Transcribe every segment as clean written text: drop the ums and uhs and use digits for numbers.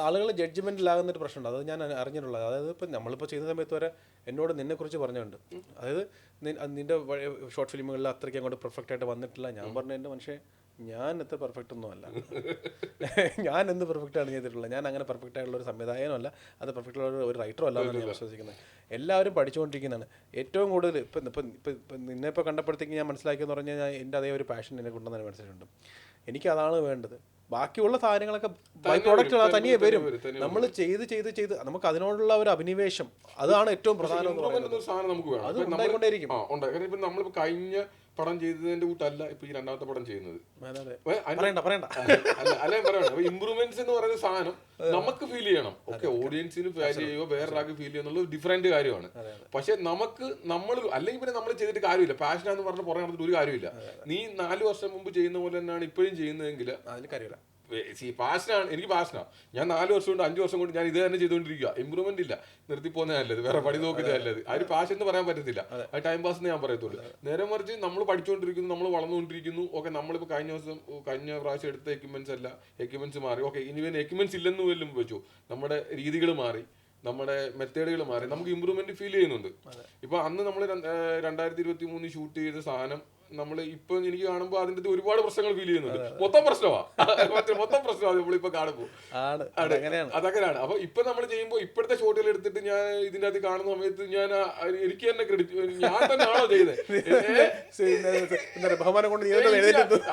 ആളുകൾ ജഡ്ജ്മെന്റിലാകുന്ന ഒരു പ്രശ്നമുണ്ട്. അത് ഞാൻ അറിഞ്ഞിട്ടുള്ളത്. അതായത് ഇപ്പം നമ്മളിപ്പോൾ ചെയ്യുന്ന സമയത്ത് വരെ എന്നോട് നിന്നെക്കുറിച്ച് പറഞ്ഞുണ്ട്. അതായത് നിന്റെ ഷോർട്ട് ഫിലിമുകളിൽ അത്രയ്ക്ക് അങ്ങോട്ട് പെർഫെക്റ്റ് ആയിട്ട് വന്നിട്ടില്ല. ഞാൻ പറഞ്ഞു എൻ്റെ മനുഷ്യൻ ഞാൻ എത്ര പെർഫെക്റ്റ് ഒന്നും അല്ല. ഞാൻ എന്ത് പെർഫെക്റ്റ് ആണ് ചെയ്തിട്ടുള്ളത്? ഞാൻ അങ്ങനെ പെർഫെക്റ്റ് ആയിട്ടുള്ള ഒരു സംവിധായകനും അല്ല, അത് പെർഫെക്റ്റ് ആയിട്ടുള്ള ഒരു റൈറ്ററും അല്ല എന്നാണ് ഞാൻ വിശ്വസിക്കുന്നത്. എല്ലാവരും പഠിച്ചുകൊണ്ടിരിക്കുന്നതാണ്. ഏറ്റവും കൂടുതൽ ഇപ്പം നിന്നെ ഇപ്പോൾ കണ്ടപ്പോഴത്തേക്ക് ഞാൻ മനസ്സിലാക്കിയെന്ന് പറഞ്ഞു കഴിഞ്ഞാൽ എൻ്റെ അതേ ഒരു പാഷൻ എന്നെ കൊണ്ടുവന്ന് മനസ്സിലുണ്ട്. എനിക്കതാണ് വേണ്ടത്. ബാക്കിയുള്ള സാധനങ്ങളൊക്കെ ബൈ പ്രോഡക്റ്റ് തനിയെ വരും. നമ്മൾ ചെയ്ത് നമുക്ക് അതിനോടുള്ള ഒരു അഭിനിവേശം, അതാണ് ഏറ്റവും പ്രധാനം. അത് ഉണ്ടായിക്കൊണ്ടേയിരിക്കും. നമ്മളിപ്പോൾ കഴിഞ്ഞ പടം ചെയ്തതിന്റെ കൂട്ടല്ല ഇപ്പൊ ഈ രണ്ടാമത്തെ പടം ചെയ്യുന്നത്. അല്ല പറയണം. ഇംപ്രൂവ്മെന്റ്സ് എന്ന് പറയുന്ന സാധനം നമുക്ക് ഫീൽ ചെയ്യണം. ഓക്കെ, ഓഡിയൻസിന് ഫീൽ ചെയ്യുമോ വേറൊരാൾക്ക് ഫീൽ ചെയ്യുന്നുള്ള ഡിഫറെന്റ് കാര്യമാണ്. പക്ഷെ നമ്മൾ അല്ലെങ്കിൽ പിന്നെ നമ്മൾ ചെയ്തിട്ട് കാര്യമില്ല. പാഷനാന്ന് പറഞ്ഞ് പുറകെ നടന്നിട്ട് ഒരു കാര്യമില്ല. നീ 4 വർഷം മുമ്പ് ചെയ്യുന്ന പോലെ തന്നെയാണ് ഇപ്പോഴും ചെയ്യുന്നതെങ്കിൽ അതിന് കാര്യമില്ല. പാഷനാണ്, എനിക്ക് പാഷനാണ്. ഞാൻ 4 വർഷം കൊണ്ട് 5 വർഷം കൊണ്ട് ഞാൻ ഇത് തന്നെ ചെയ്തുകൊണ്ടിരിക്കുക. ഇമ്പ്രൂവ്മെന്റ് ഇല്ല, നിർത്തി പോകുന്നത് നല്ലത്, വേറെ പണി നോക്കുന്നത് നല്ലത്. ആ ഒരു പാഷൻ എന്ന് പറയാൻ പറ്റത്തില്ല, അത് ടൈം പാസ് എന്ന് ഞാൻ പറയത്തുള്ളൂ. നേരെ മറിച്ച് നമ്മൾ പഠിച്ചുകൊണ്ടിരിക്കുന്നു, നമ്മൾ വളർന്നുകൊണ്ടിരിക്കുന്നു. ഓക്കെ, നമ്മളിപ്പോൾ കഴിഞ്ഞ പ്രാവശ്യം എടുത്ത എക്യുപ്മെന്റ്സ് മാറി. ഓക്കെ, ഇനി എക്യുപ്മെന്റ്സ് ഇല്ലെന്ന് പോലും വെച്ചു, നമ്മുടെ രീതികൾ മാറി, നമ്മുടെ മെത്തേഡുകൾ മാറി, നമുക്ക് ഇമ്പ്രൂവ്മെന്റ് ഫീൽ ചെയ്യുന്നുണ്ട്. ഇപ്പൊ അന്ന് നമ്മൾ 2023 ഷൂട്ട് ചെയ്ത സാധനം നമ്മൾ ഇപ്പൊ എനിക്ക് കാണുമ്പോൾ അതിന്റെ ഒരുപാട് പ്രശ്നങ്ങൾ ഫീൽ ചെയ്യുന്നുണ്ട്. മൊത്തം പ്രശ്നമാണ് നമ്മളിപ്പോ കാണുമ്പോൾ. അതങ്ങനെയാണ്. അപ്പൊ ഇപ്പൊ നമ്മൾ ചെയ്യുമ്പോൾ ഇപ്പോഴത്തെ ഷോട്ടുകൾ എടുത്തിട്ട് ഞാൻ ഇതിന്റെ അകത്ത് കാണുന്ന സമയത്ത് എനിക്ക് തന്നെ ക്രെഡിറ്റ്, ഞാൻ തന്നെയാണോ ചെയ്തത്?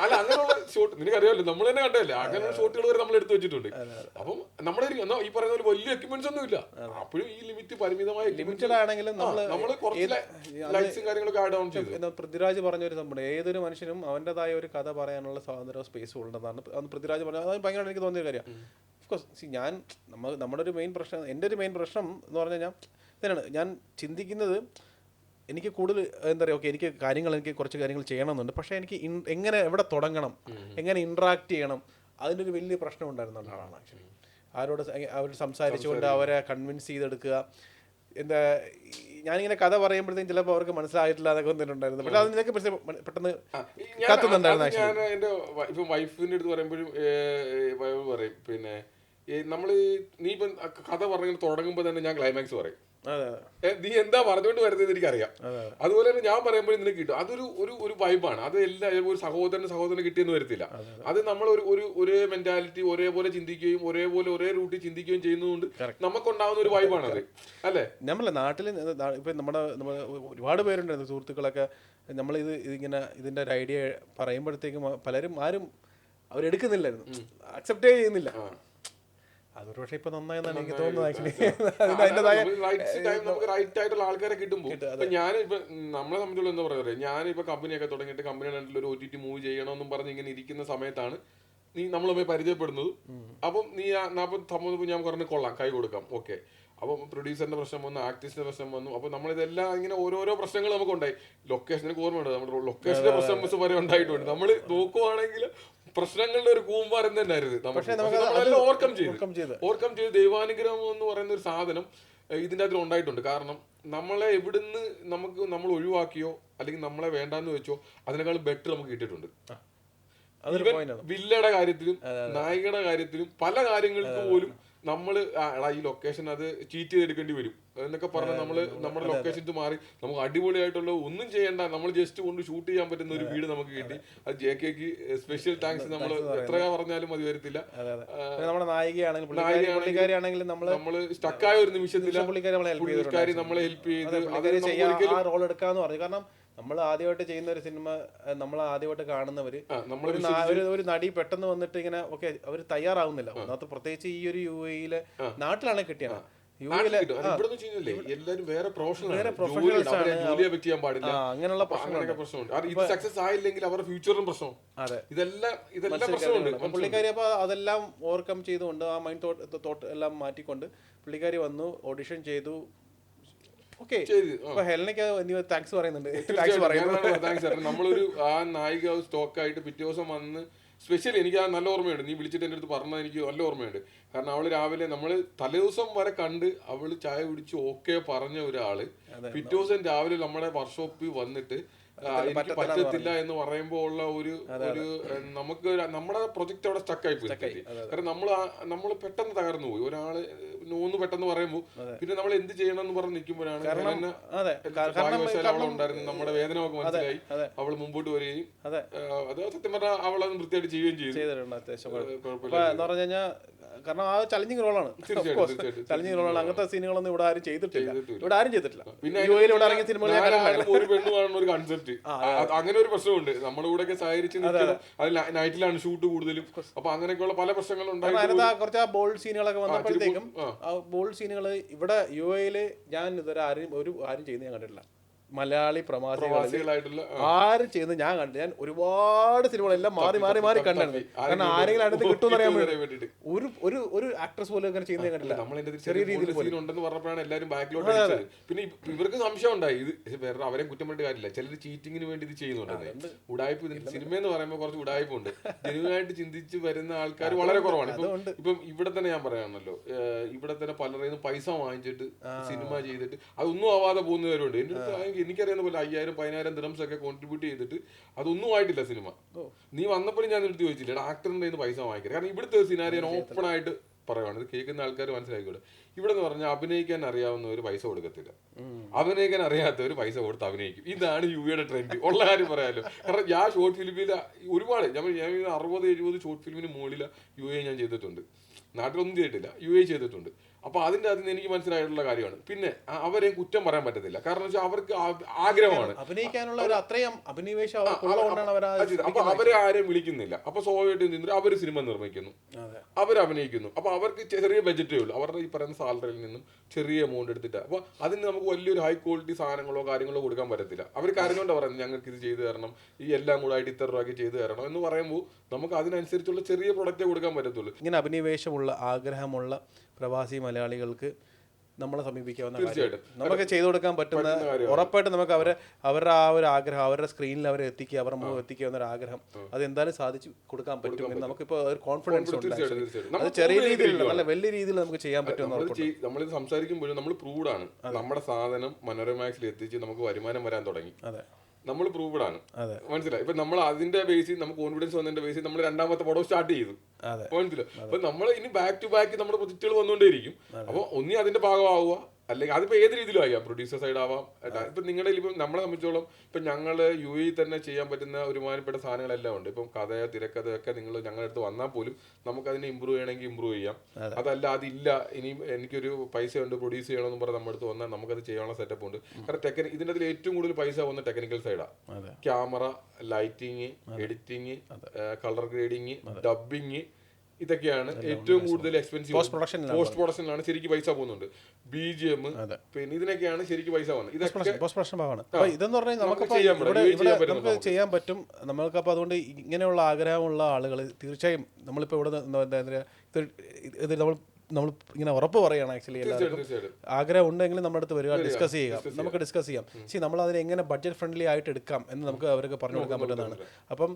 അല്ല, അങ്ങനെയുള്ള ഷോട്ട് നിനക്കറിയാമല്ലോ, നമ്മൾ തന്നെ കണ്ടല്ലേ, അങ്ങനെയുള്ള ഷോട്ടുകൾ വരെ നമ്മൾ എടുത്തു വെച്ചിട്ടുണ്ട്. അപ്പം നമ്മുടെ ഈ പറയുന്ന പോലെ വലിയ എക്യുപ്മെന്റ്സ് ഒന്നും ഇല്ല. അപ്പോഴും ഈ ലിമിറ്റ് പരിമിതമായ ലിമിറ്റഡ് ആണെങ്കിലും നമ്മൾ കുറച്ച് ലൈറ്റ്സും കാര്യങ്ങളൊക്കെ ആഡ് ഓൺ ചെയ്തു. പൃഥ്വിരാജ് പറഞ്ഞൊരു സംഭവം, ഏതൊരു മനുഷ്യനും അവൻ്റെതായ ഒരു കഥ പറയാനുള്ള സ്വാതന്ത്ര്യ സ്പേസ് ഉണ്ടെന്നാണ് അന്ന് പൃഥ്വിരാജ് പറഞ്ഞത്. അത് ഭയങ്കര എനിക്ക് തോന്നിയ കാര്യം. ഓഫ്കോഴ്സ് നമ്മുടെ ഒരു മെയിൻ പ്രശ്നം, എൻ്റെ ഒരു മെയിൻ പ്രശ്നം എന്ന് പറഞ്ഞു കഴിഞ്ഞാൽ ഇതന്നെയാണ്. ഞാൻ ചിന്തിക്കുന്നത് എനിക്ക് കൂടുതൽ എന്താ പറയുക, ഓക്കെ, എനിക്ക് കുറച്ച് കാര്യങ്ങൾ ചെയ്യണമെന്നുണ്ട്. പക്ഷേ എനിക്ക് എങ്ങനെ എവിടെ തുടങ്ങണം, എങ്ങനെ ഇൻട്രാക്ട് ചെയ്യണം, അതിൻ്റെ ഒരു വലിയ പ്രശ്നം ഉണ്ടായിരുന്ന ആളാണ് ആക്ച്വലി. അവർ സംസാരിച്ചുകൊണ്ട് അവരെ കൺവിൻസ് ചെയ്തെടുക്കുക. എന്താ, ഞാനിങ്ങനെ കഥ പറയുമ്പോഴത്തേക്കും ചിലപ്പോൾ അവർക്ക് മനസ്സിലായിട്ടില്ല എന്നൊക്കെ വന്നിട്ടുണ്ടായിരുന്നു. പക്ഷെ അത് നിനക്ക് പെട്ടെന്ന് കത്തുന്നുണ്ടായിരുന്നു. ഞാൻ എൻ്റെ ഇപ്പം വൈഫിൻ്റെ അടുത്ത് പറയുമ്പോഴും പറയും, പിന്നെ നീ ഇപ്പം കഥ പറഞ്ഞ് തുടങ്ങുമ്പോൾ തന്നെ ഞാൻ ക്ലൈമാക്സ് പറയും. നീ എന്താ പറഞ്ഞുകൊണ്ട് വരുന്നത് എനിക്കറിയാം. അതുപോലെ തന്നെ ഞാൻ പറയുമ്പോഴും നിനക്ക് കിട്ടും. അതൊരു ഒരു വൈബാണ്. അത് ഒരു സഹോദരന് കിട്ടിയെന്ന് വരത്തില്ല. അത് നമ്മൾ ഒരേ മെന്റാലിറ്റി, ഒരേപോലെ ചിന്തിക്കുകയും ഒരേ റൂട്ടിൽ ചിന്തിക്കുകയും ചെയ്യുന്നതുകൊണ്ട് നമുക്കുണ്ടാവുന്ന ഒരു വൈബാണ് അത്. അല്ലേ, നമ്മളെ നാട്ടിൽ ഇപ്പം നമ്മുടെ ഒരുപാട് പേരുണ്ടായിരുന്നു സുഹൃത്തുക്കളൊക്കെ. ഇതിങ്ങനെ ഇതിൻ്റെ ഒരു ഐഡിയ പറയുമ്പോഴത്തേക്കും ആരും അവരെടുക്കുന്നില്ലായിരുന്നു, അക്സെപ്റ്റ് ചെയ്യുന്നില്ല. അതൊരു പക്ഷേ ഇപ്പൊ നന്നായെന്നാണ് എനിക്ക് തോന്നുന്നത്. ആക്ച്വലി നമുക്ക് റൈറ്റ് ആയിട്ടുള്ള ആൾക്കാരെ കിട്ടുമ്പോൾ ഞാൻ ഇപ്പൊ നമ്മളെ സംബന്ധിച്ചുള്ള എന്താ പറയുക, ഞാനിപ്പോ കമ്പനിയൊക്കെ തുടങ്ങിയിട്ട് കമ്പനിയുടെ ഒരു OTT മൂവി ചെയ്യണമെന്നും പറഞ്ഞ് ഇങ്ങനെ ഇരിക്കുന്ന സമയത്താണ് നമ്മളുമായി പരിചയപ്പെടുന്നത്. അപ്പം ഞാൻ പറഞ്ഞ് കൊള്ളാം, കൈ കൊടുക്കാം, ഓക്കെ. അപ്പം പ്രൊഡ്യൂസറിന്റെ പ്രശ്നം വന്നു, ആക്ടേഴ്സിന്റെ പ്രശ്നം വന്നു. അപ്പൊ നമ്മളിതെല്ലാം ഇങ്ങനെ ഓരോരോ പ്രശ്നങ്ങൾ നമുക്കുണ്ടായി. ലൊക്കേഷന് ഓർമ്മയുണ്ട്, നമ്മുടെ ലൊക്കേഷന്റെ പ്രശ്നം വരെ ഉണ്ടായിട്ടുണ്ട്. നമ്മൾ നോക്കുവാണെങ്കിൽ പ്രശ്നങ്ങളുടെ ഒരു കൂമ്പാരം തന്നെ ആയിരുന്നു. ഓവർകം ചെയ്ത് ദൈവാനുഗ്രഹം എന്ന് പറയുന്ന ഒരു സാധനം ഇതിൻ്റെ അതിൽ ഉണ്ടായിട്ടുണ്ട്. കാരണം നമ്മളെ എവിടുന്ന് നമ്മൾ ഒഴിവാക്കിയോ അല്ലെങ്കിൽ നമ്മളെ വേണ്ടാന്ന് വെച്ചോ അതിനേക്കാൾ ബെറ്റർ നമുക്ക് കിട്ടിയിട്ടുണ്ട്. വില്ലയുടെ കാര്യത്തിലും നായികയുടെ കാര്യത്തിലും പല കാര്യങ്ങൾക്ക് പോലും നമ്മള് ഈ ലൊക്കേഷൻ അത് ചീറ്റ് ചെയ്തെടുക്കേണ്ടി വരും എന്നൊക്കെ പറഞ്ഞ് നമ്മുടെ ലൊക്കേഷൻസ് മാറി നമുക്ക് അടിപൊളിയായിട്ടുള്ള ഒന്നും ചെയ്യേണ്ട, നമ്മൾ ജസ്റ്റ് കൊണ്ട് ഷൂട്ട് ചെയ്യാൻ പറ്റുന്ന ഒരു വീട് നമുക്ക് കിട്ടി. അത് JKക്ക് സ്പെഷ്യൽ താങ്ക്സ്. നമ്മൾ എത്ര പറഞ്ഞാലും മതി വരത്തില്ല. നമ്മുടെ നായികയാണെങ്കിൽ നമ്മള് സ്റ്റക്കായ ഒരു നിമിഷത്തില് പുള്ളിക്കാരി നമ്മളെ ഹെൽപ്പ് ചെയ്ത് റോൾ എടുക്കാന്ന് പറഞ്ഞു. കാരണം നമ്മൾ ആദ്യമായിട്ട് ചെയ്യുന്ന ഒരു സിനിമ, നമ്മൾ ആദ്യമായിട്ട് കാണുന്നവര് ഒരു നടി പെട്ടെന്ന് വന്നിട്ട് ഇങ്ങനെ ഓക്കെ അവർ തയ്യാറാവുന്നില്ല. ഒന്നാമത്തെ പ്രത്യേകിച്ച് ഈ ഒരു UAE നാട്ടിലാണെങ്കിൽ കിട്ടിയാണ്. എല്ലാരും വേറെ പ്രൊഫഷണൽസ് ആണ്, അങ്ങനെയുള്ള പ്രശ്നമുണ്ട്. ഇത് സക്സസ് ആയില്ലെങ്കിൽ അവരുടെ ഫ്യൂച്ചറും പ്രശ്നം. ഇതെല്ലാം പ്രശ്നമുണ്ട്. പുള്ളിക്കാരി അപ്പൊ അതെല്ലാം ഓവർകം ചെയ്തുകൊണ്ട് ആ മൈൻഡ് തോട്ട് എല്ലാം മാറ്റിക്കൊണ്ട് പുള്ളിക്കാരി വന്നു, ഓഡിഷൻ ചെയ്തു. താങ്ക്സ് പറയുന്നുണ്ട്. നമ്മളൊരു ആ നായിക സ്റ്റോക്ക് ആയിട്ട് പിറ്റേ ദിവസം വന്ന് സ്പെഷ്യലി എനിക്ക് ആ നല്ല ഓർമ്മയുണ്ട്. നീ വിളിച്ചിട്ട് എൻ്റെ അടുത്ത് പറഞ്ഞത് എനിക്ക് നല്ല ഓർമ്മയുണ്ട്. കാരണം അവള് രാവിലെ നമ്മൾ തലേദിവസം വരെ കണ്ട് അവള് ചായ കുടിച്ച് ഓക്കെ പറഞ്ഞ ഒരാള് പിറ്റേ ദിവസം രാവിലെ നമ്മുടെ വർക്ക്ഷോപ്പിൽ വന്നിട്ട് എനിക്ക് പറ്റത്തില്ല എന്ന് പറയുമ്പോൾ ഉള്ള ഒരു നമുക്ക് നമ്മുടെ പ്രൊജക്ട് അവിടെ സ്റ്റക്കായി പോയി. കാരണം നമ്മൾ പെട്ടെന്ന് തകർന്നു പോയി. ഒരാള് നോന്ന് പെട്ടെന്ന് പറയുമ്പോൾ പിന്നെ നമ്മൾ എന്ത് ചെയ്യണം എന്ന് പറഞ്ഞ് നിൽക്കുമ്പോഴാണ് അവളുണ്ടായിരുന്നു, നമ്മുടെ വേദന നമുക്ക് മനസ്സിലായി, അവള് മുമ്പോട്ട് വരികയും അത് സത്യം പറഞ്ഞാൽ അവളത് വൃത്തിയായിട്ട് ചെയ്യുകയും ചെയ്തു. കാരണം ആ ചലഞ്ചിങ് റോളാണ്, ചലഞ്ചിങ് റോളാണ്. അങ്ങനത്തെ സീനുകളൊന്നും ഇവിടെ ആരും ചെയ്തിട്ടില്ല. പിന്നെ ഇവിടെ ഇറങ്ങിയ സിനിമകൾ ഒരു പെണ്ണ് കാണുന്ന ഒരു കൺസെപ്റ്റ്, അങ്ങനെ ഒരു പ്രശ്നമുണ്ട്. നമ്മുടെ കൂടെ ഒക്കെ സഹകരിച്ച് അത് നൈറ്റിലാണ് ഷൂട്ട് കൂടുതലും. അപ്പൊ അങ്ങനെയൊക്കെയുള്ള പല പ്രശ്നങ്ങളും ഉണ്ടായിരുന്നു. കുറച്ച് ബോൾഡ് സീനുകളൊക്കെ വന്നപ്പോഴത്തേക്കും ബോൾഡ് സീനുകൾ ഇവിടെ UAE ഞാൻ ഇതുവരെ ആരും ചെയ്യുന്നത് ഞാൻ കണ്ടിട്ടില്ല. മലയാളി പ്രവാസികളായിട്ടുള്ള ആരും ചെയ്യുന്നത് ഞാൻ കണ്ടില്ല. ഞാൻ ഒരുപാട് സിനിമകളെല്ലാം മാറി കണ്ടായിരുന്നു. കാരണം ആരെങ്കിലും അടുത്ത് കിട്ടുമെന്ന് അറിയാൻ വേണ്ടി ഒരു ആക്ട്രസ് പോലും അങ്ങനെ ചെയ്യുന്നത് കണ്ടില്ല. ചെറിയ രീതിയിൽ ഉണ്ടെന്ന് പറഞ്ഞപ്പോഴാണ് എല്ലാവരും ബാക്കിലോട്ട്. പിന്നെ ഇവർക്ക് സംശയം ഉണ്ടായി, ഇത് വേറെ അവരെ കുറ്റം പറഞ്ഞിട്ട് കാര്യമില്ല. ചിലർ ചീറ്റിങ്ങിന് വേണ്ടി ഇത് ചെയ്യുന്നുണ്ട്. ഉടായ്പ സിനിമ എന്ന് പറയുമ്പോൾ കുറച്ച് ഉടായ്പുണ്ട്. ജനുവനായിട്ട് ചിന്തിച്ച് വരുന്ന ആൾക്കാർ വളരെ കുറവാണ്. ഇപ്പം ഇവിടെ തന്നെ ഞാൻ പറയാണല്ലോ, ഇവിടെ തന്നെ പലരെയും പൈസ വാങ്ങിച്ചിട്ട് സിനിമ ചെയ്തിട്ട് അതൊന്നും ആവാതെ പോകുന്നവരുണ്ട്. എൻ്റെ അടുത്ത് എനിക്കറിയുന്ന പോലെ 5000-10,000 ദിറംസ് ഒക്കെ കോൺട്രിബ്യൂട്ട് ചെയ്തിട്ട് അതൊന്നും ആയിട്ടില്ല സിനിമ. നീ വന്നപ്പോഴും ഞാൻ എടുത്ത് ചോദിച്ചില്ല ആക്ടറിന്റെ കയ്യിൽ നിന്ന് പൈസ വാങ്ങിക്കരുത്. കാരണം ഇവിടുത്തെ സിനാരിയോ ഓപ്പൺ ആയിട്ട് പറയുകയാണ്, ഇത് കേൾക്കുന്ന ആൾക്കാർ മനസ്സിലാക്കിക്കോട്ടെ. ഇവിടെ എന്ന് പറഞ്ഞാൽ അഭിനയിക്കാൻ അറിയാവുന്നവർ പൈസ കൊടുക്കത്തില്ല, അഭിനയിക്കാൻ അറിയാത്തവർ പൈസ കൊടുത്ത് അഭിനയിക്കും. ഇതാണ് UAE ട്രെൻഡ്. ഉള്ള കാര്യം പറയാമല്ലോ. കാരണം ഞാൻ ഷോർട്ട് ഫിലിമിൽ ഒരുപാട് ഞാൻ 60-70 ഷോർട്ട് ഫിലിമിന് മുകളിൽ UAE ഞാൻ ചെയ്തിട്ടുണ്ട്. നാട്ടിലൊന്നും ചെയ്തിട്ടില്ല, UAE ചെയ്തിട്ടുണ്ട്. അപ്പൊ അതിന്റെ അതിൽ നിന്ന് എനിക്ക് മനസ്സിലായിട്ടുള്ള കാര്യമാണ്. പിന്നെ അവരെ കുറ്റം പറയാൻ പറ്റത്തില്ല, കാരണം വെച്ചാൽ അവർക്ക് ആഗ്രഹമാണ് അഭിനയിക്കാനുള്ള ഒരു അത്രയും അഭിനിവേശം. അപ്പൊ അവരെ ആരെയും വിളിക്കുന്നില്ല. അപ്പൊ സ്വാഭാവികമായിട്ട് അവര് സിനിമ നിർമ്മിക്കുന്നു, അവരഭിനയിക്കുന്നു. അപ്പൊ അവർക്ക് ചെറിയ ബഡ്ജറ്റേ ഉള്ളൂ. അവരുടെ ഈ പറയുന്ന സാലറിയിൽ നിന്നും ചെറിയ എമൗണ്ട് എടുത്തിട്ട് അപ്പൊ അതിന് നമുക്ക് വലിയൊരു ഹൈ ക്വാളിറ്റി സാധനങ്ങളോ കാര്യങ്ങളോ കൊടുക്കാൻ പറ്റത്തില്ല. അവർ കാര്യം കൊണ്ട് പറയുന്നത് ഞങ്ങൾക്ക് ഇത് ചെയ്തു തരണം, ഈ എല്ലാം കൂടെ ആയിട്ട് ഇത്ര രൂപയ്ക്ക് ചെയ്തു തരണം എന്ന് പറയുമ്പോൾ നമുക്ക് അതിനനുസരിച്ചുള്ള ചെറിയ പ്രൊഡക്റ്റേ കൊടുക്കാൻ പറ്റത്തുള്ളൂ. ഇങ്ങനെ അഭിനിവേശമുള്ള ആഗ്രഹമുള്ള പ്രവാസി മലയാളികൾക്ക് നമ്മളെ സമീപിക്കാവുന്ന, നമുക്ക് ചെയ്തു കൊടുക്കാൻ പറ്റുന്ന, ഉറപ്പായിട്ട് നമുക്ക് അവരുടെ ആ ഒരു ആഗ്രഹം അവരുടെ സ്ക്രീനിൽ അവരെ എത്തിക്കുക, അവരുടെ മുഖം എത്തിക്കുക എന്നൊരു ആഗ്രഹം അത് എന്തായാലും സാധിച്ചു കൊടുക്കാൻ പറ്റും. നമുക്കിപ്പോൾ ഒരു കോൺഫിഡൻസ് ഉണ്ട്. അത് ചെറിയ രീതിയിലുള്ള നല്ല വലിയ രീതിയിൽ നമുക്ക് ചെയ്യാൻ പറ്റും. നമ്മളിത് സംസാരിക്കുമ്പോഴും നമ്മൾ പ്രൂവ്ഡ് ആണ്. നമ്മുടെ സാധനം മനോരമാക്സിൽ എത്തിച്ച് നമുക്ക് വരുമാനം വരാൻ തുടങ്ങി. നമ്മൾ പ്രൂവ്ഡ് ആണ്, മനസ്സിലായി. ഇപ്പൊ നമ്മൾ അതിന്റെ ബേസിൽ നമുക്ക് കോൺഫിഡൻസ് വന്നതിന്റെ ബേസിൽ നമ്മൾ രണ്ടാമത്തെ പടം സ്റ്റാർട്ട് ചെയ്തു, മനസ്സിലായി. അപ്പൊ നമ്മൾ ഇനി ബാക്ക് ടു ബാക്ക് നമ്മുടെ പ്രൊജക്റ്റുകൾ വന്നുകൊണ്ടേയിരിക്കും. അപ്പൊ ഒന്നി അതിന്റെ ഭാഗമാവുക, അല്ലെങ്കിൽ അതിപ്പോ ഏത് രീതിയിലും ആകാം, പ്രൊഡ്യൂസർ സൈഡ് ആവാം. ഇപ്പൊ നിങ്ങളുടെ ഇപ്പം നമ്മളെ സംബന്ധിച്ചോളം ഇപ്പൊ ഞങ്ങള് UAE തന്നെ ചെയ്യാൻ പറ്റുന്ന ഒരുമാനപ്പെട്ട സാധനങ്ങളെല്ലാം ഉണ്ട്. ഇപ്പം കഥയോ തിരക്കഥയൊക്കെ നിങ്ങൾ ഞങ്ങളുടെ അടുത്ത് വന്നാൽ പോലും നമുക്ക് അതിനെ ഇമ്പ്രൂവ് ചെയ്യണമെങ്കിൽ ഇമ്പ്രൂവ് ചെയ്യാം. അതല്ല അതില്ല ഇനി എനിക്കൊരു പൈസ ഉണ്ട് പ്രൊഡ്യൂസ് ചെയ്യണമെന്ന് പറഞ്ഞാൽ നമ്മുടെ അടുത്ത് വന്നാൽ നമുക്കത് ചെയ്യാനുള്ള സെറ്റപ്പ് ഉണ്ട്. കാരണം ഇതിൻ്റെ അതിൽ ഏറ്റവും കൂടുതൽ പൈസ പോകുന്ന ടെക്നിക്കൽ സൈഡാണ്. Camera, lighting, editing, colour grading, dubbing, ഇതൊക്കെയാണ് ഏറ്റവും കൂടുതൽ എക്സ്പെൻസീവ്. പോസ്റ്റ് പ്രൊഡക്ഷനിലാണ് ശരിക്കും പൈസ പോകുന്നുണ്ട്. BGM, പിന്നെ ഇതിനൊക്കെയാണ് ശരിക്കും പൈസ പോകുന്നത്. ഇതെന്ന് പറഞ്ഞാൽ നമുക്ക് ചെയ്യാൻ പറ്റും. നമ്മൾക്കപ്പോൾ അതുകൊണ്ട് ഇങ്ങനെയുള്ള ആഗ്രഹമുള്ള ആളുകൾ തീർച്ചയായും നമ്മളിപ്പോൾ ഇവിടെ നമ്മൾ ഇങ്ങനെ ഉറപ്പ് പറയുകയാണ്. ആക്ച്വലി എല്ലാവർക്കും ആഗ്രഹം ഉണ്ടെങ്കിൽ നമ്മുടെ അടുത്ത് വരിക, ഡിസ്കസ് ചെയ്യുക, നമുക്ക് ഡിസ്കസ് ചെയ്യാം. നമ്മൾ അതിനെ എങ്ങനെ ബഡ്ജറ്റ് ഫ്രണ്ട്ലി ആയിട്ട് എടുക്കാം എന്ന് നമുക്ക് അവർക്ക് പറഞ്ഞു കൊടുക്കാൻ പറ്റുന്നതാണ്. അപ്പം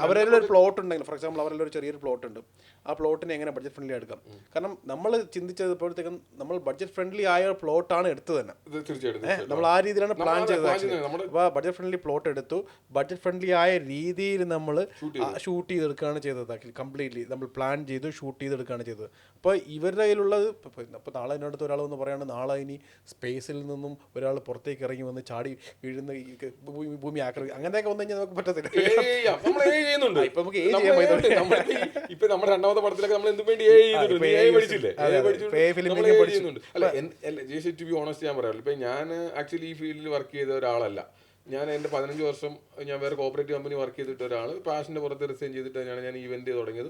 അവരെല്ലാം ഒരു പ്ലോട്ട് ഉണ്ടെങ്കിൽ, ഫോർ എക്സാമ്പിൾ അവരെല്ലാം ഒരു ചെറിയൊരു പ്ലോട്ട് ഉണ്ട്, ആ പ്ലോട്ടിനെ എങ്ങനെ ബഡ്ജറ്റ് ഫ്രണ്ട്ലി എടുക്കാം. കാരണം നമ്മൾ ചിന്തിച്ചപ്പോഴത്തേക്കും നമ്മൾ ബഡ്ജറ്റ് ഫ്രണ്ട്ലി ആയ പ്ലോട്ടാണ് എടുത്തത് തന്നെ. നമ്മൾ ആ രീതിയിലാണ് പ്ലാൻ ചെയ്തത്. അപ്പോൾ ബഡ്ജറ്റ് ഫ്രണ്ട്ലി പ്ലോട്ട് എടുത്തു, ബഡ്ജറ്റ് ഫ്രണ്ട്ലി ആയ രീതിയിൽ നമ്മൾ ഷൂട്ട് ചെയ്തെടുക്കുകയാണ് ചെയ്തത്. കംപ്ലീറ്റ്ലി നമ്മൾ പ്ലാൻ ചെയ്തു ഷൂട്ട് ചെയ്തെടുക്കുകയാണ് ചെയ്തത്. അപ്പോൾ ഇവരുടെ കയ്യിലുള്ളത് ഇപ്പോൾ നാളെ എൻ്റെ അടുത്ത് ഒരാൾ വന്ന് പറയുകയാണ് നാളെ ഇനി സ്പേസിൽ നിന്നും ഒരാൾ പുറത്തേക്ക് ഇറങ്ങി വന്ന് ചാടി വീഴുന്ന ഭൂമി ആക്രമിക്കും, അങ്ങനെയൊക്കെ വന്നു കഴിഞ്ഞാൽ നമുക്ക് പറ്റത്തില്ല. ഇപ്പൊ നമുക്ക് ഇപ്പൊ നമ്മുടെ രണ്ടാമത്തെ പടത്തിലൊക്കെ നമ്മൾ എന്തും വേണ്ടി ടു ബി ഓണസ്റ്റ് ഞാൻ പറയാറില്ല. ഇപ്പൊ ഞാൻ ആക്ച്വലി ഈ ഫീൽഡിൽ വർക്ക് ചെയ്ത ഒരാളല്ല. ഞാൻ എൻ്റെ 15 വർഷം ഞാൻ വേറെ കോപ്പറേറ്റീവ് കമ്പനി വർക്ക് ചെയ്തിട്ട് ഒരാൾ പാഷന്റെ പുറത്ത് റിസൈൻ ചെയ്തിട്ട് തന്നെയാണ് ഞാൻ ഇവന്റ് തുടങ്ങിയത്.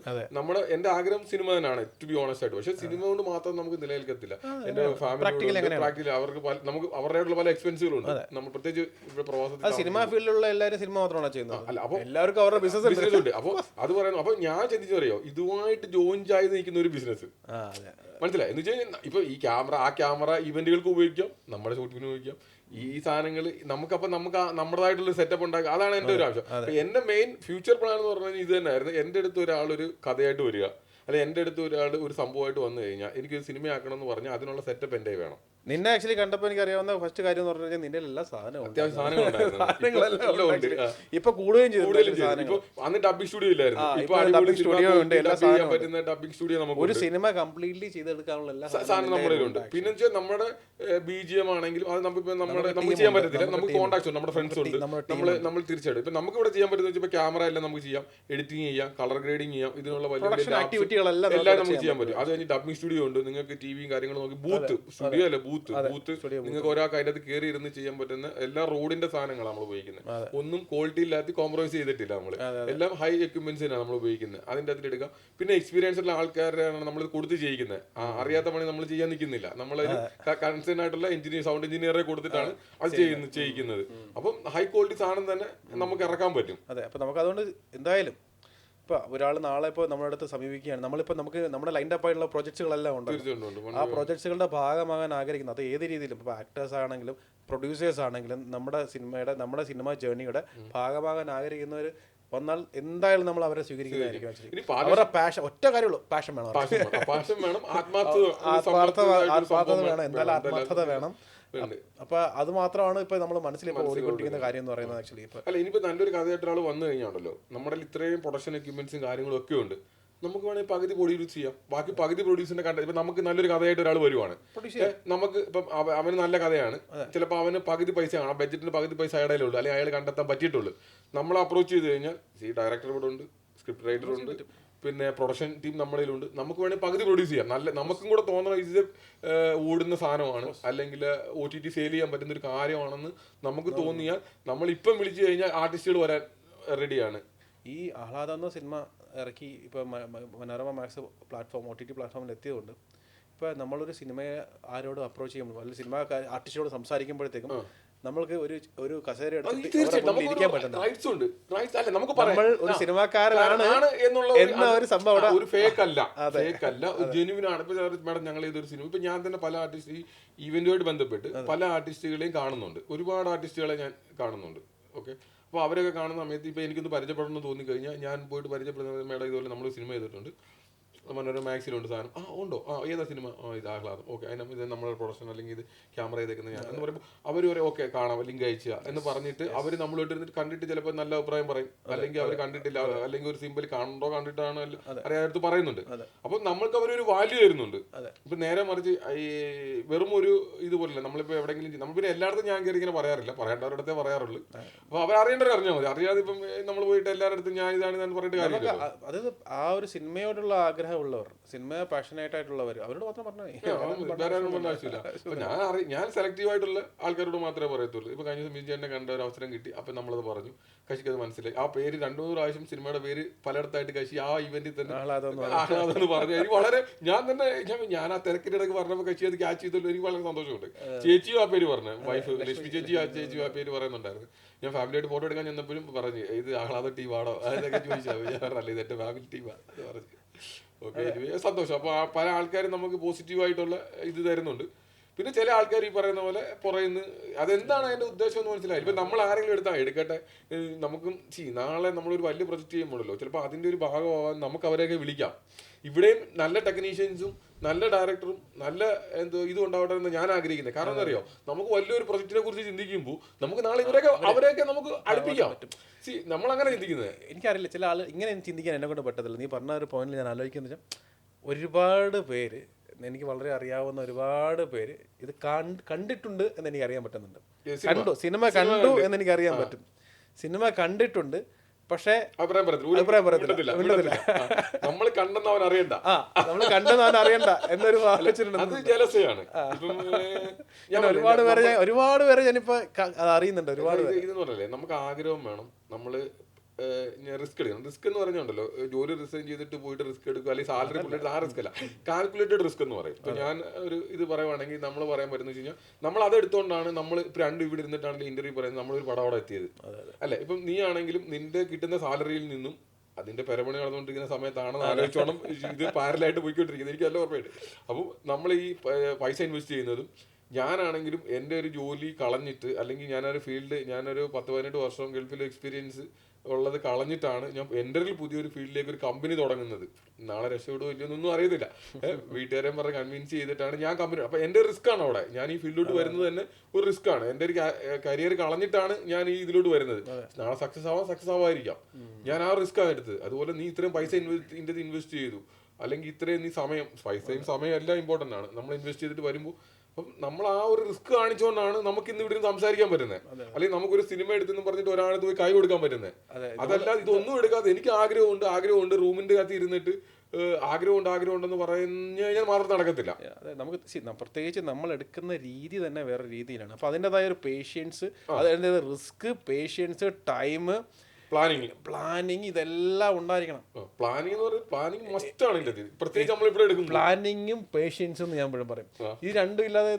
എൻ്റെ ആഗ്രഹം സിനിമ തന്നെയാണ്, ടു ബി ഓണസ്റ്റ് ആയിട്ട്. പക്ഷെ സിനിമ കൊണ്ട് മാത്രം നമുക്ക് നിലനിൽക്കത്തില്ല. എൻ്റെ ഫാമിലി പ്രാക്ടിക്കലി അവർക്ക് നമുക്ക് അവരുടെയായിട്ടുള്ള പല എക്സ്പെൻസുകളുണ്ട്. നമ്മൾ പ്രത്യേകിച്ച് ഇവിടെ പ്രവാസത്തിൽ സിനിമ ഫീൽഡിലുള്ള എല്ലാവരും സിനിമ മാത്രമാണ് ചെയ്യുന്നത്. അല്ല, അപ്പോൾ എല്ലാവർക്കും അവരുടെ ബിസിനസ് ഉണ്ട്. അപ്പോൾ അത് പറയുന്നു. അപ്പോൾ ഞാൻ ചിന്തിച്ചു പറയോ, ഇതുമായിട്ട് ജോയിൻ ചെയ്ത് നിൽക്കുന്ന ഒരു ബിസിനസ് മനസ്സിലായി എന്ന് വെച്ച് കഴിഞ്ഞാൽ ഇപ്പൊ ഈ ക്യാമറ ഇവന്റുകൾക്ക് ഉപയോഗിക്കാം, നമ്മുടെ ഷൂട്ടിങ്ങിന് ഉപയോഗിക്കാം. ഈ സാധനങ്ങൾ നമുക്ക് നമ്മുടേതായിട്ടുള്ള സെറ്റപ്പ് ഉണ്ടാക്കുക, അതാണ് എൻ്റെ ഒരു ആവശ്യം. എൻ്റെ മെയിൻ ഫ്യൂച്ചർ പ്ലാൻ എന്ന് പറഞ്ഞാൽ ഇത് തന്നെയായിരുന്നു. എൻ്റെ അടുത്ത് ഒരാളൊരു കഥയായിട്ട് വരിക, അല്ലെങ്കിൽ എൻ്റെ അടുത്ത് ഒരാൾ ഒരു സംഭവമായിട്ട് വന്നു കഴിഞ്ഞാൽ എനിക്കൊരു സിനിമയാക്കണം എന്ന് പറഞ്ഞാൽ അതിനുള്ള സെറ്റപ്പ് എൻ്റെ വേണം. നിന്നെ ആക്ച്വലി കണ്ടപ്പോൾ എനിക്ക് അറിയാവുന്ന ഫസ്റ്റ് കാര്യം എന്ന് പറഞ്ഞു കഴിഞ്ഞാൽ നിന്റെ എല്ലാ സാധനവും അത്യാവശ്യം സാധനങ്ങളുണ്ടായിരുന്നു. ഇപ്പൊ കൂടുകയും ചെയ്തു. ഇപ്പൊ അന്ന് ഡബിംഗ് സ്റ്റുഡിയോ ഇല്ലായിരുന്നു, ഇപ്പൊ dubbing studio ഉണ്ട്, എല്ലാ സാധനവും പറ്റുന്ന ഡബിംഗ് സ്റ്റുഡിയോ നമുക്ക് ഒരു സിനിമ കംപ്ലീറ്റ്ലി ചെയ്തെടുക്കാനുള്ള എല്ലാ സാധനം നമ്മുടെ ഉണ്ട്. പിന്നെ വെച്ചാൽ നമ്മുടെ BGM ആണെങ്കിലും അത് നമുക്ക് ചെയ്യാൻ പറ്റത്തില്ല, നമുക്ക് കോൺടാക്ട്സ് ഉണ്ട്, നമ്മുടെ ഫ്രണ്ട്സ് ഉണ്ട്, നമ്മൾ തീർച്ചയായിട്ടും ഇപ്പൊ നമുക്ക് ഇവിടെ ചെയ്യാൻ പറ്റുന്ന വെച്ചാൽ ക്യാമറ എല്ലാം നമുക്ക് ചെയ്യാം, എഡിറ്റിംഗ് ചെയ്യാം, കളർ ഗ്രേഡിംഗ് ചെയ്യാം, ഇതിനുള്ള വലിയ ആക്ടിവിറ്റികളെല്ലാം എല്ലാം നമുക്ക് ചെയ്യാൻ പറ്റും. അത് കഴിഞ്ഞ് ഡബിംഗ് സ്റ്റുഡിയോ ഉണ്ട്, നിങ്ങൾക്ക് ടിവിയും കാര്യങ്ങളും നോക്കി, ബൂത്ത് സ്റ്റുഡിയോ അല്ല ബൂത്ത് നിങ്ങൾക്ക് ഒരാൾക്ക് അതിനകത്ത് കയറി ഇരുന്ന് ചെയ്യാൻ പറ്റുന്ന എല്ലാ റോഡിന്റെ സാധനങ്ങളാണ് നമ്മൾ ഉപയോഗിക്കുന്നത്. ഒന്നും ക്വാളിറ്റി ഇല്ലാത്ത കോംപ്രമൈസ് ചെയ്തിട്ടില്ല, നമ്മൾ എല്ലാം ഹൈ എക്യുപ്മെന്റ്സിനാണ് നമ്മൾ ഉപയോഗിക്കുന്നത്. അതിന്റെ അതിൽ എടുക്കാം. പിന്നെ എക്സ്പീരിയൻസ് ഉള്ള ആൾക്കാരാണ് നമ്മൾ കൊടുത്ത് ചെയ്യിക്കുന്നത്. അറിയാത്ത പണി നമ്മൾ ചെയ്യാൻ നിൽക്കുന്നില്ല, നമ്മളൊരു കൺസേൺ ആയിട്ടുള്ള സൗണ്ട് എഞ്ചിനീയറെ കൊടുത്തിട്ടാണ് അത് ചെയ്യിക്കുന്നത്. അപ്പം ഹൈ ക്വാളിറ്റി സാധനം തന്നെ നമുക്ക് ഇറക്കാൻ പറ്റും. അതെ, അപ്പൊ നമുക്ക് അതുകൊണ്ട് എന്തായാലും ഇപ്പൊ ഒരാൾ നാളെ ഇപ്പോൾ നമ്മുടെ അടുത്ത് സമീപിക്കുകയാണ്, നമ്മളിപ്പോൾ നമുക്ക് നമ്മുടെ ലൈൻഡ് അപ്പ് ആയിട്ടുള്ള പ്രൊജക്ട്സുകളെല്ലാം ഉണ്ട്. ആ പ്രൊജക്ട്സുകളുടെ ഭാഗമാകാൻ ആഗ്രഹിക്കുന്നത്, അത് ഏത് രീതിയിലും ഇപ്പോൾ ആക്ടേഴ്സ് ആണെങ്കിലും പ്രൊഡ്യൂസേഴ്സ് ആണെങ്കിലും നമ്മുടെ സിനിമ ജേർണിയുടെ ഭാഗമാകാൻ ആഗ്രഹിക്കുന്നവർ വന്നാൽ എന്തായാലും നമ്മൾ അവരെ സ്വീകരിക്കുന്നതായിരിക്കും. അവരുടെ പാഷൻ, ഒറ്റ കാര്യമുള്ളൂ, പാഷൻ വേണം, ആത്മാർത്ഥത വേണം, എന്തായാലും ആത്മാർത്ഥത വേണം. അപ്പൊ അത് മാത്രമാണ് ഇപ്പൊ നമ്മൾ മനസ്സിൽ ഓടിക്കൊണ്ടിരിക്കുന്ന കാര്യം എന്ന് പറയുന്നത്. ആക്ച്വലി ഇപ്പൊ അല്ല, ഇനിയിപ്പോ നല്ലൊരു കഥയായിട്ട് ഒരാൾ വന്നു കഴിഞ്ഞാണല്ലോ, നമ്മുടെ ഇത്രയും പ്രൊഡക്ഷൻ എക്യുപ്മെന്റ്സും കാര്യങ്ങളും ഒക്കെ ഉണ്ട്, നമുക്ക് വേണമെങ്കിൽ പകുതി പ്രൊഡ്യൂസ് ചെയ്യാം, ബാക്കി പകുതി പ്രൊഡ്യൂസിന്റെ കണ്ട. ഇപ്പൊ നമുക്ക് നല്ലൊരു കഥയായിട്ട് ഒരാൾ വരുവാണ്, നമുക്ക് ഇപ്പം അവന് നല്ല കഥയാണ്, ചിലപ്പോൾ അവന് പകുതി പൈസ ആണ്, ബഡ്ജറ്റിന് പകുതി പൈസ അയാളേ ഉള്ളൂ, അല്ലെങ്കിൽ അയാൾ കണ്ടെത്താൻ പറ്റിയിട്ടുള്ളൂ. നമ്മൾ അപ്രോച്ച് ചെയ്ത് കഴിഞ്ഞാൽ ഡയറക്ടർ ഇവിടെ ഉണ്ട്, സ്ക്രിപ്റ്റ് റൈറ്റർ ഉണ്ട്, പിന്നെ പ്രൊഡക്ഷൻ ടീം നമ്മളിലുണ്ട്, നമുക്ക് വേണമെങ്കിൽ പകുതി പ്രൊഡ്യൂസ് ചെയ്യാം. നല്ല നമുക്കും കൂടെ തോന്നണം ഇത് ഓടുന്ന സാധനമാണ്, അല്ലെങ്കിൽ OTT സെയിൽ ചെയ്യാൻ പറ്റുന്ന ഒരു കാര്യമാണെന്ന് നമുക്ക് തോന്നിയാൽ നമ്മൾ ഇപ്പം വിളിച്ചു കഴിഞ്ഞാൽ ആർട്ടിസ്റ്റുകൾ വരാൻ റെഡിയാണ്. ഈ ആഹ്ലാദം എന്ന സിനിമ ഇറക്കി ഇപ്പോൾ മനോരമ മാക്സ് പ്ലാറ്റ്ഫോം OTT പ്ലാറ്റ്ഫോമിൽ എത്തിയതുകൊണ്ട് ഇപ്പോൾ നമ്മളൊരു സിനിമയെ ആരോടും അപ്രോച്ച് ചെയ്യുമ്പോൾ അല്ലെങ്കിൽ സിനിമ ആർട്ടിസ്റ്റോട് സംസാരിക്കുമ്പോഴത്തേക്കും നമ്മൾക്ക് ഒരു കസേര ഇരിക്കാൻ പറ്റുന്ന നമ്മൾ ഒരു സിനിമാക്കാരനാണ് എന്ന ഒരു സംഭവം, ഒരു ഫേക്ക് അല്ല, ജെന്യുവിൻ ആണ്. ഇപ്പൊ മാഡം ഞങ്ങൾ ഇതൊരു സിനിമ, ഇപ്പൊ ഞാൻ തന്നെ പല ആർട്ടിസ്റ്റ് ഈ ഈവന്റുമായിട്ട് ബന്ധപ്പെട്ട് പല ആർട്ടിസ്റ്റുകളെയും കാണുന്നുണ്ട്, ഒരുപാട് ആർട്ടിസ്റ്റുകളെ ഞാൻ കാണുന്നുണ്ട്. ഓക്കെ, അപ്പോൾ അവരൊക്കെ കാണുന്ന സമയത്ത് ഇപ്പോൾ എനിക്കൊന്ന് പരിചയപ്പെടണമെന്ന് തോന്നിക്കഴിഞ്ഞാൽ ഞാൻ പോയിട്ട് പരിചയപ്പെടുന്നത്, മേഡം ഇതുപോലെ നമ്മൾ സിനിമ ചെയ്തിട്ടുണ്ട്, മനോരമ മാക്സിലുണ്ട് സാധനം, ഉണ്ടോ, ഏതാ സിനിമ, ഇത് ആഹ്ലാദം, ഓക്കെ, അതിന് ഇത് നമ്മുടെ പ്രൊഡക്ഷൻ അല്ലെങ്കിൽ ഇത് ക്യാമറ ചെയ്തേക്കുന്നത് ഞാൻ എന്ന് പറയുമ്പോൾ അവർ പറയും ഓക്കെ കാണാം, ലിങ്ക് അയച്ചുക എന്ന് പറഞ്ഞിട്ട് അവർ നമ്മളോട്ട് ഇരുന്നിട്ട് കണ്ടിട്ട് ചിലപ്പോൾ നല്ല അഭിപ്രായം പറയും, അല്ലെങ്കിൽ അവർ കണ്ടിട്ടില്ല, അല്ലെങ്കിൽ ഒരു സിമ്പിൾ കണ്ടോ കണ്ടിട്ടാണ് അറിയാത്ത പറയുന്നുണ്ട്. അപ്പം നമ്മൾക്ക് അവരൊരു വാല്യൂ തരുന്നുണ്ട്. ഇപ്പം നേരെ മറിച്ച് ഈ വെറും ഒരു ഇതുപോലല്ല, നമ്മളിപ്പോൾ എവിടെയെങ്കിലും നമ്മൾ പിന്നെ എല്ലായിടത്തും ഞാൻ കയറി ഇങ്ങനെ പറയാറില്ല, പറയേണ്ടവരുടെ പറയാറുള്ളൂ. അപ്പോൾ അവർ അറിയേണ്ടവർ അറിഞ്ഞാൽ മതി, അറിയാതെ ഇപ്പം നമ്മൾ പോയിട്ട് എല്ലാവരുടെ അടുത്തും ഞാൻ ഇതാണ് ഞാൻ പറഞ്ഞിട്ട് കാര്യമില്ല. അതായത് ആ ഒരു സിനിമയോടുള്ള ആഗ്രഹം ഉള്ളവർ, സിനിമ പാഷനേറ്റ് ആയിട്ടുള്ളവർ, അവരോട് മാത്രം പറഞ്ഞാൽ ഞാൻ സെലക്റ്റീവ് ആയിട്ടുള്ള ആൾക്കാരോട് മാത്രമേ പറയത്തുള്ളൂ. ഇപ്പൊ കഴിഞ്ഞ ദിവസം ചേട്ടനെ കണ്ട ഒരു അവസരം കിട്ടി, അപ്പൊ നമ്മളത് പറഞ്ഞു, കശിക്ക് അത് മനസ്സിലായി. ആ പേര് 2-3 പ്രാവശ്യം സിനിമയുടെ പേര് പലയിടത്തായിട്ട് കശി ആ ഇവന്റിൽ തന്നെ ആഹ്ലാദം എന്ന് പറഞ്ഞു. എനിക്ക് വളരെ ഞാൻ ആ തിരക്കിന്റെ ഇടയ്ക്ക് പറഞ്ഞപ്പോൾ കശി അത് ക്യാച്ച് ചെയ്തല്ലോ, എനിക്ക് വളരെ സന്തോഷമുണ്ട്. ചേച്ചിയും ആ പേര് പറഞ്ഞു, വൈഫ് ലക്ഷ്മി ചേച്ചിയും ആ പേര് പറയുന്നുണ്ടായിരുന്നു. ഞാൻ ഫാമിലിയായിട്ട് ഫോട്ടോ എടുക്കാൻ ചെന്നപ്പോഴും പറഞ്ഞു ഇത് ആഹ്ലാദ ടീമാണോ അതൊക്കെ ചോദിച്ചാൽ ഞാൻ പറഞ്ഞല്ല ഇത് എന്റെ ഫാമിലി ടീമാണ് എന്ന് പറഞ്ഞു. ഓക്കെ, സന്തോഷം. അപ്പോൾ പല ആൾക്കാരും നമുക്ക് പോസിറ്റീവായിട്ടുള്ള ഇത് തരുന്നുണ്ട്. പിന്നെ ചില ആൾക്കാർ ഈ പറയുന്ന പോലെ പുറയുന്ന അതെന്താണ് അതിന്റെ ഉദ്ദേശം എന്ന് മനസ്സിലായി. ഇപ്പം നമ്മൾ ആരെങ്കിലും എടുക്കട്ടെ, നമുക്കും നാളെ നമ്മളൊരു വലിയ പ്രൊജക്റ്റ് ചെയ്യുമ്പോഴല്ലോ ചിലപ്പോൾ അതിൻ്റെ ഒരു ഭാഗമാവാൻ നമുക്ക് അവരെയൊക്കെ വിളിക്കാം. ഇവിടെയും നല്ല ടെക്നീഷ്യൻസും നല്ല ഡയറക്ടറും നല്ല ഇതും ഉണ്ടാവട്ടെ എന്ന് ഞാൻ ആഗ്രഹിക്കുന്നത്. കാരണം എന്താ അറിയോ, നമുക്ക് വലിയൊരു പ്രൊജക്റ്റിനെ കുറിച്ച് ചിന്തിക്കുമ്പോൾ നമുക്ക് നാളെ അവരെയൊക്കെ നമുക്ക് അടുപ്പിക്കാൻ പറ്റും. നമ്മൾ അങ്ങനെ ചിന്തിക്കുന്നത് എനിക്കറിയില്ല, ചില ആൾ ഇങ്ങനെ ചിന്തിക്കാൻ എന്നെ കൊണ്ട് പറ്റത്തില്ല. നീ പറഞ്ഞ ഒരു പോയിന്റിൽ ഞാൻ ആലോചിക്കുന്നത് വെച്ചാൽ ഒരുപാട് പേര്, എനിക്ക് വളരെ അറിയാവുന്ന ഒരുപാട് പേര് ഇത് കണ്ടിട്ടുണ്ട് എന്ന് എനിക്ക് അറിയാൻ പറ്റുന്നുണ്ട്. സിനിമ കണ്ടു എന്ന് എനിക്ക് അറിയാൻ പറ്റും, സിനിമ കണ്ടിട്ടുണ്ട്, പക്ഷേ അഭിപ്രായം പറയത്തില്ല. നമ്മൾ കണ്ടെന്ന് അവൻ അറിയണ്ട, നമ്മള് കണ്ടെന്ന് അവൻ അറിയണ്ട എന്നൊരു ആലോചന ഒരുപാട് പേരെ ഞാനിപ്പോ അറിയുന്നുണ്ട്. ഒരുപാട് ഇതെന്ന് പറഞ്ഞല്ലേ, നമുക്ക് ആഗ്രഹം വേണം, നമ്മള് റിസ്ക് എടുക്കണം. റിസ്ക് എന്ന് പറഞ്ഞുണ്ടല്ലോ, ജോലി റിസൈൻ ചെയ്തിട്ട് പോയിട്ട് റിസ്ക് എടുക്കുക, അല്ലെങ്കിൽ സാലറി പുള്ളിട്ട് ആ റിസ്ക് അല്ല, കാൽക്കുലേറ്റഡ് റിസ്ക് എന്ന് പറയും. ഇപ്പൊ ഞാൻ ഒരു ഇത് പറയുവാണെങ്കിൽ നമ്മൾ പറയാൻ പറ്റുന്ന വെച്ച് കഴിഞ്ഞാൽ നമ്മൾ അത് എടുത്തുകൊണ്ടാണ് നമ്മൾ ഇപ്പൊ ഇവിടെ ഇരുന്നിട്ടാണെങ്കിൽ ഇന്റർവ്യൂ പറയുന്നത് നമ്മളൊരു പടം അവിടെ എത്തിയത് അല്ലെ. ഇപ്പം നീ ആണെങ്കിലും നിന്റെ കിട്ടുന്ന സാലറിയിൽ നിന്നും അതിന്റെ പെരമണി നടന്നുകൊണ്ടിരിക്കുന്ന സമയത്താണെന്ന് ആലോചിച്ചോണം ഇത് പാരലായിട്ട് പോയിക്കൊണ്ടിരിക്കുന്നത്. എനിക്ക് നല്ല ഓർമ്മയുണ്ട്. അപ്പം നമ്മൾ ഈ പൈസ ഇൻവെസ്റ്റ് ചെയ്യുന്നതും, ഞാനാണെങ്കിലും എൻ്റെ ഒരു ജോലി കളഞ്ഞിട്ട്, അല്ലെങ്കിൽ ഞാനൊരു ഫീൽഡ്, ഞാനൊരു 10-18 വർഷം ഗൾഫിൽ എക്സ്പീരിയൻസ് ഉള്ളത് കളഞ്ഞിട്ടാണ് ഞാൻ എൻ്റെ ഒരു പുതിയൊരു ഫീൽഡിലേക്ക് ഒരു കമ്പനി തുടങ്ങുന്നത്. നാളെ രക്ഷപ്പെടുമോ ഇല്ലയൊന്നും അറിയത്തില്ല. വീട്ടുകാരെ പറഞ്ഞ് കൺവിൻസ് ചെയ്തിട്ടാണ് ഞാൻ കമ്പനി. അപ്പൊ എൻ്റെ റിസ്ക് ആണ് അവിടെ. ഞാൻ ഈ ഫീൽഡിലോട്ട് വരുന്നത് തന്നെ ഒരു റിസ്ക് ആണ്. എൻ്റെ ഒരു കരിയർ കളഞ്ഞിട്ടാണ് ഞാൻ ഈ ഇതിലോട്ട് വരുന്നത്. നാളെ സക്സസ് ആവാതിരിക്കാം. ഞാൻ ആ റിസ്ക് ആണ് എടുത്തത്. അതുപോലെ നീ ഇത്രയും പൈസ ഇൻവെസ്റ്റ് ചെയ്തു, അല്ലെങ്കിൽ ഇത്രയും നീ പൈസയും സമയം എല്ലാം ഇമ്പോർട്ടൻ്റ് ആണ്. നമ്മൾ ഇൻവെസ്റ്റ് ചെയ്തിട്ട് വരുമ്പോൾ അപ്പം നമ്മൾ ആ ഒരു റിസ്ക് കാണിച്ചുകൊണ്ടാണ് നമുക്ക് ഇന്ന് ഇവിടെ സംസാരിക്കാൻ പറ്റുന്നത്. അല്ലെങ്കിൽ നമുക്കൊരു സിനിമ എടുത്തെന്ന് പറഞ്ഞിട്ട് ഒരാളത്ത് പോയി കൈ കൊടുക്കാൻ പറ്റുന്നത്. അതല്ല, ഇതൊന്നും എടുക്കാതെ എനിക്ക് ആഗ്രഹമുണ്ട് റൂമിന്റെ അകത്ത് ഇരുന്നിട്ട് ആഗ്രഹമുണ്ടെന്ന് പറഞ്ഞു കഴിഞ്ഞാൽ മാത്രം നടക്കത്തില്ല. അതെ, നമുക്ക് പ്രത്യേകിച്ച് നമ്മൾ എടുക്കുന്ന രീതി തന്നെ വേറെ രീതിയിലാണ്. അപ്പോൾ അതിൻ്റെതായ ഒരു പേഷ്യൻസ്, അതിൻ്റെ റിസ്ക്, പേഷ്യൻസ്, ടൈം, പ്ലാനിങ് ഇതെല്ലാം ഉണ്ടായിരിക്കണം. പ്ലാനിങ് മസ്റ്റ് ആണ്. പ്രത്യേകിച്ച് നമ്മളിവിടെ എടുക്കും പ്ലാനിങ്ങും പേഷ്യൻസും ഞാൻ എപ്പോഴും പറയും. ഇത് രണ്ടും ഇല്ലാതെ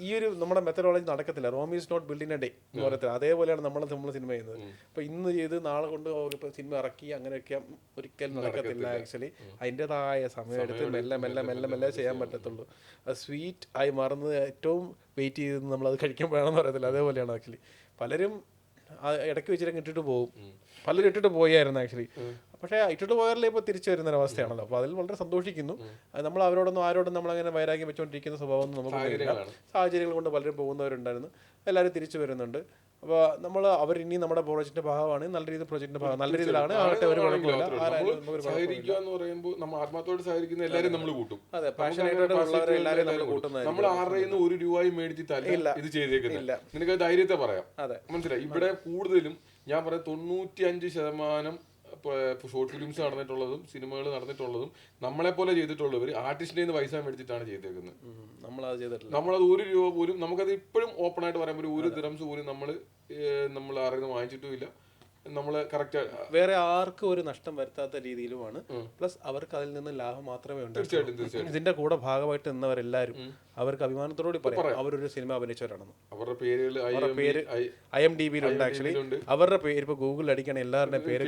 ഈ ഒരു നമ്മുടെ മെത്തഡോളജി നടക്കത്തില്ല. Rome is not build in a day എന്ന് പറയത്തില്ല. അതേപോലെയാണ് നമ്മൾ സിനിമ ചെയ്യുന്നത്. ഇപ്പൊ ഇന്ന് ചെയ്ത് നാളെ കൊണ്ട് സിനിമ ഇറക്കി അങ്ങനെയൊക്കെ ഒരിക്കലും നടക്കത്തില്ല. ആക്ച്വലി അതിൻ്റെതായ സമയം എടുത്ത് മെല്ലെ മെല്ലെ മെല്ലെ മെല്ലെ ചെയ്യാൻ പറ്റത്തുള്ളൂ. അത് സ്വീറ്റ് ആയി മാറുന്നത് ഏറ്റവും വെയിറ്റ് ചെയ്ത് നമ്മളത് കഴിക്കുമ്പോഴാണെന്ന് പറയത്തില്ല. അതേപോലെയാണ് ആക്ച്വലി. പലരും ഇടയ്ക്ക് വെച്ചിട്ട് ഇട്ടിട്ട് പോകും. പലരും ഇട്ടിട്ട് പോയായിരുന്നു ആക്ച്വലി. പക്ഷേ ഇട്ടിട്ട് പോയാലേ ഇപ്പോൾ തിരിച്ചു വരുന്നൊരവസ്ഥയാണല്ലോ. അപ്പോൾ അതിൽ വളരെ സന്തോഷിക്കുന്നു. നമ്മൾ ആരോടും നമ്മളങ്ങനെ വൈരാഗ്യം വെച്ചുകൊണ്ടിരിക്കുന്ന സ്വഭാവം നമുക്ക് സാഹചര്യങ്ങൾ കൊണ്ട് പലരും പോകുന്നവരുണ്ടായിരുന്നു. എല്ലാവരും തിരിച്ചു വരുന്നുണ്ട്. അപ്പോൾ അവർ ഇനി നമ്മുടെ പ്രോജക്റ്റിന്റെ ഭാഗമാണ്. നല്ല രീതിയിൽ പ്രോജക്റ്റിന്റെ ഭാഗം നല്ല രീതിയിലാണ്. സഹകരിക്കുക എന്ന് പറയുമ്പോൾ നമ്മൾ ആത്മാർത്ഥത്തോടെ സഹകരിക്കുന്ന എല്ലാവരും നമ്മൾ കൂട്ടും. അതെ, പാഷനേറ്റഡ് ഉള്ളവരെല്ലാവരും നമ്മൾ കൂട്ടുന്നത്. നമ്മൾ ആരുടെ ₹1 മേടിച്ചിട്ടല്ല ഇത് ചെയ്തേക്കുന്നില്ല. നിനക്ക് ധൈര്യത്തെ പറയാം. മനസ്സിലായി. ഇവിടെ കൂടുതലും ഞാൻ പറയാം 95% ഷോർട്ട് ഫിലിംസ് നടന്നിട്ടുള്ളതും സിനിമകൾ നടന്നിട്ടുള്ളതും നമ്മളെ പോലെ ചെയ്തിട്ടുള്ളവർ ആർട്ടിസ്റ്റിന്റെ നിന്ന് പൈസ മേടിച്ചിട്ടാണ് ചെയ്തേക്കുന്നത്. നമ്മളത് ₹1 പോലും നമുക്കത് ഇപ്പോഴും ഓപ്പൺ ആയിട്ട് പറയാൻ പറ്റും. $1 പോലും നമ്മൾ ആരെങ്കിലും വാങ്ങിച്ചിട്ടും ഇല്ല. നമ്മള് കറക്റ്റ് വേറെ ആർക്കും ഒരു നഷ്ടം വരുത്താത്ത രീതിയിലുമാണ്. പ്ലസ് അവർക്ക് അതിൽ നിന്ന് ലാഭം മാത്രമേ ഉണ്ടായിട്ടുള്ളൂ. ഇതിന്റെ കൂടെ ഭാഗമായിട്ട് നിന്നവരെല്ലാവരും അവർക്ക് അഭിമാനത്തോടുകൂടി പറയാം അവരൊരു സിനിമ അഭിനയിച്ചവരാണെന്ന്. അവരുടെ പേര് IMDb ഉണ്ട്. ആക്ച്വലി അവരുടെ പേര് ഇപ്പൊ ഗൂഗിളിൽ അടിക്കണ എല്ലാവരുടെയും പേര്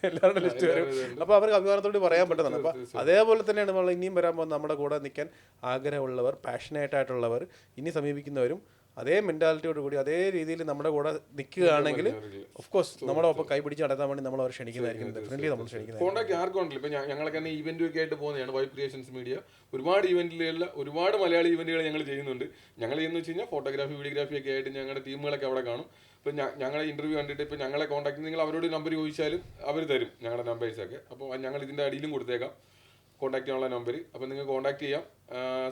എല്ലാവരുടെ ലിസ്റ്റ് വരും. അപ്പൊ അവർക്ക് അഭിമാനത്തോട് പറയാൻ പറ്റുന്നുണ്ട്. അപ്പൊ അതേപോലെ തന്നെയാണ് നമ്മൾ ഇനിയും വരാൻ പോകുന്നത്. നമ്മുടെ കൂടെ നിൽക്കാൻ ആഗ്രഹമുള്ളവർ, പാഷനേറ്റ് ആയിട്ടുള്ളവർ ഇനി സമീപിക്കുന്നവരും അതേ മെന്റാലിറ്റിയോട് കൂടി അതേ രീതിയിൽ നമ്മുടെ കൂടെ നിൽക്കുകയാണെങ്കിൽ ഓഫ് കോഴ്സ് നമ്മുടെ ഒപ്പം കൈ പിടിച്ച് നടത്താൻ വേണ്ടി നമ്മൾ അവർ ക്ഷണിക്കുന്നതായിരിക്കും. ഡെഫിനറ്റ്ലി നമ്മൾ ക്ഷണിക്കുന്നത്. കോൺടാക്ട് ആർക്കും ഉണ്ടല്ലോ. ഇപ്പൊ ഞങ്ങളൊക്കെ തന്നെ ഇവന്റ് ഒക്കെ ആയിട്ട് പോകുന്നതാണ്. വൈബ് ക്രിയേഷൻസ് മീഡിയ ഒരുപാട് ഇവന്റിലുള്ള ഒരുപാട് മലയാളി ഇവന്റുകൾ ഞങ്ങൾ ചെയ്യുന്നുണ്ട്. ഞങ്ങൾ ചെയ്യുന്ന വെച്ച് കഴിഞ്ഞാൽ ഫോട്ടോഗ്രാഫി, വീഡിയോഗ്രാഫി ഒക്കെ ആയിട്ട് ഞങ്ങളുടെ ടീമുകളൊക്കെ അവിടെ കാണും. ഇപ്പം ഞങ്ങളെ ഇന്റർവ്യൂ കണ്ടിട്ട് ഇപ്പം ഞങ്ങളെ കോൺടാക്ട് നിങ്ങൾ അവരോട് നമ്പർ ചോദിച്ചാലും അവർ തരും ഞങ്ങളുടെ നമ്പേഴ്സൊക്കെ. അപ്പോൾ ഞങ്ങൾ ഇതിൻ്റെ അടിയിലും കൊടുത്തേക്കാം കോൺടാക്ട് ചെയ്യാനുള്ള നമ്പർ. അപ്പോൾ നിങ്ങൾക്ക് കോൺടാക്ട് ചെയ്യാം,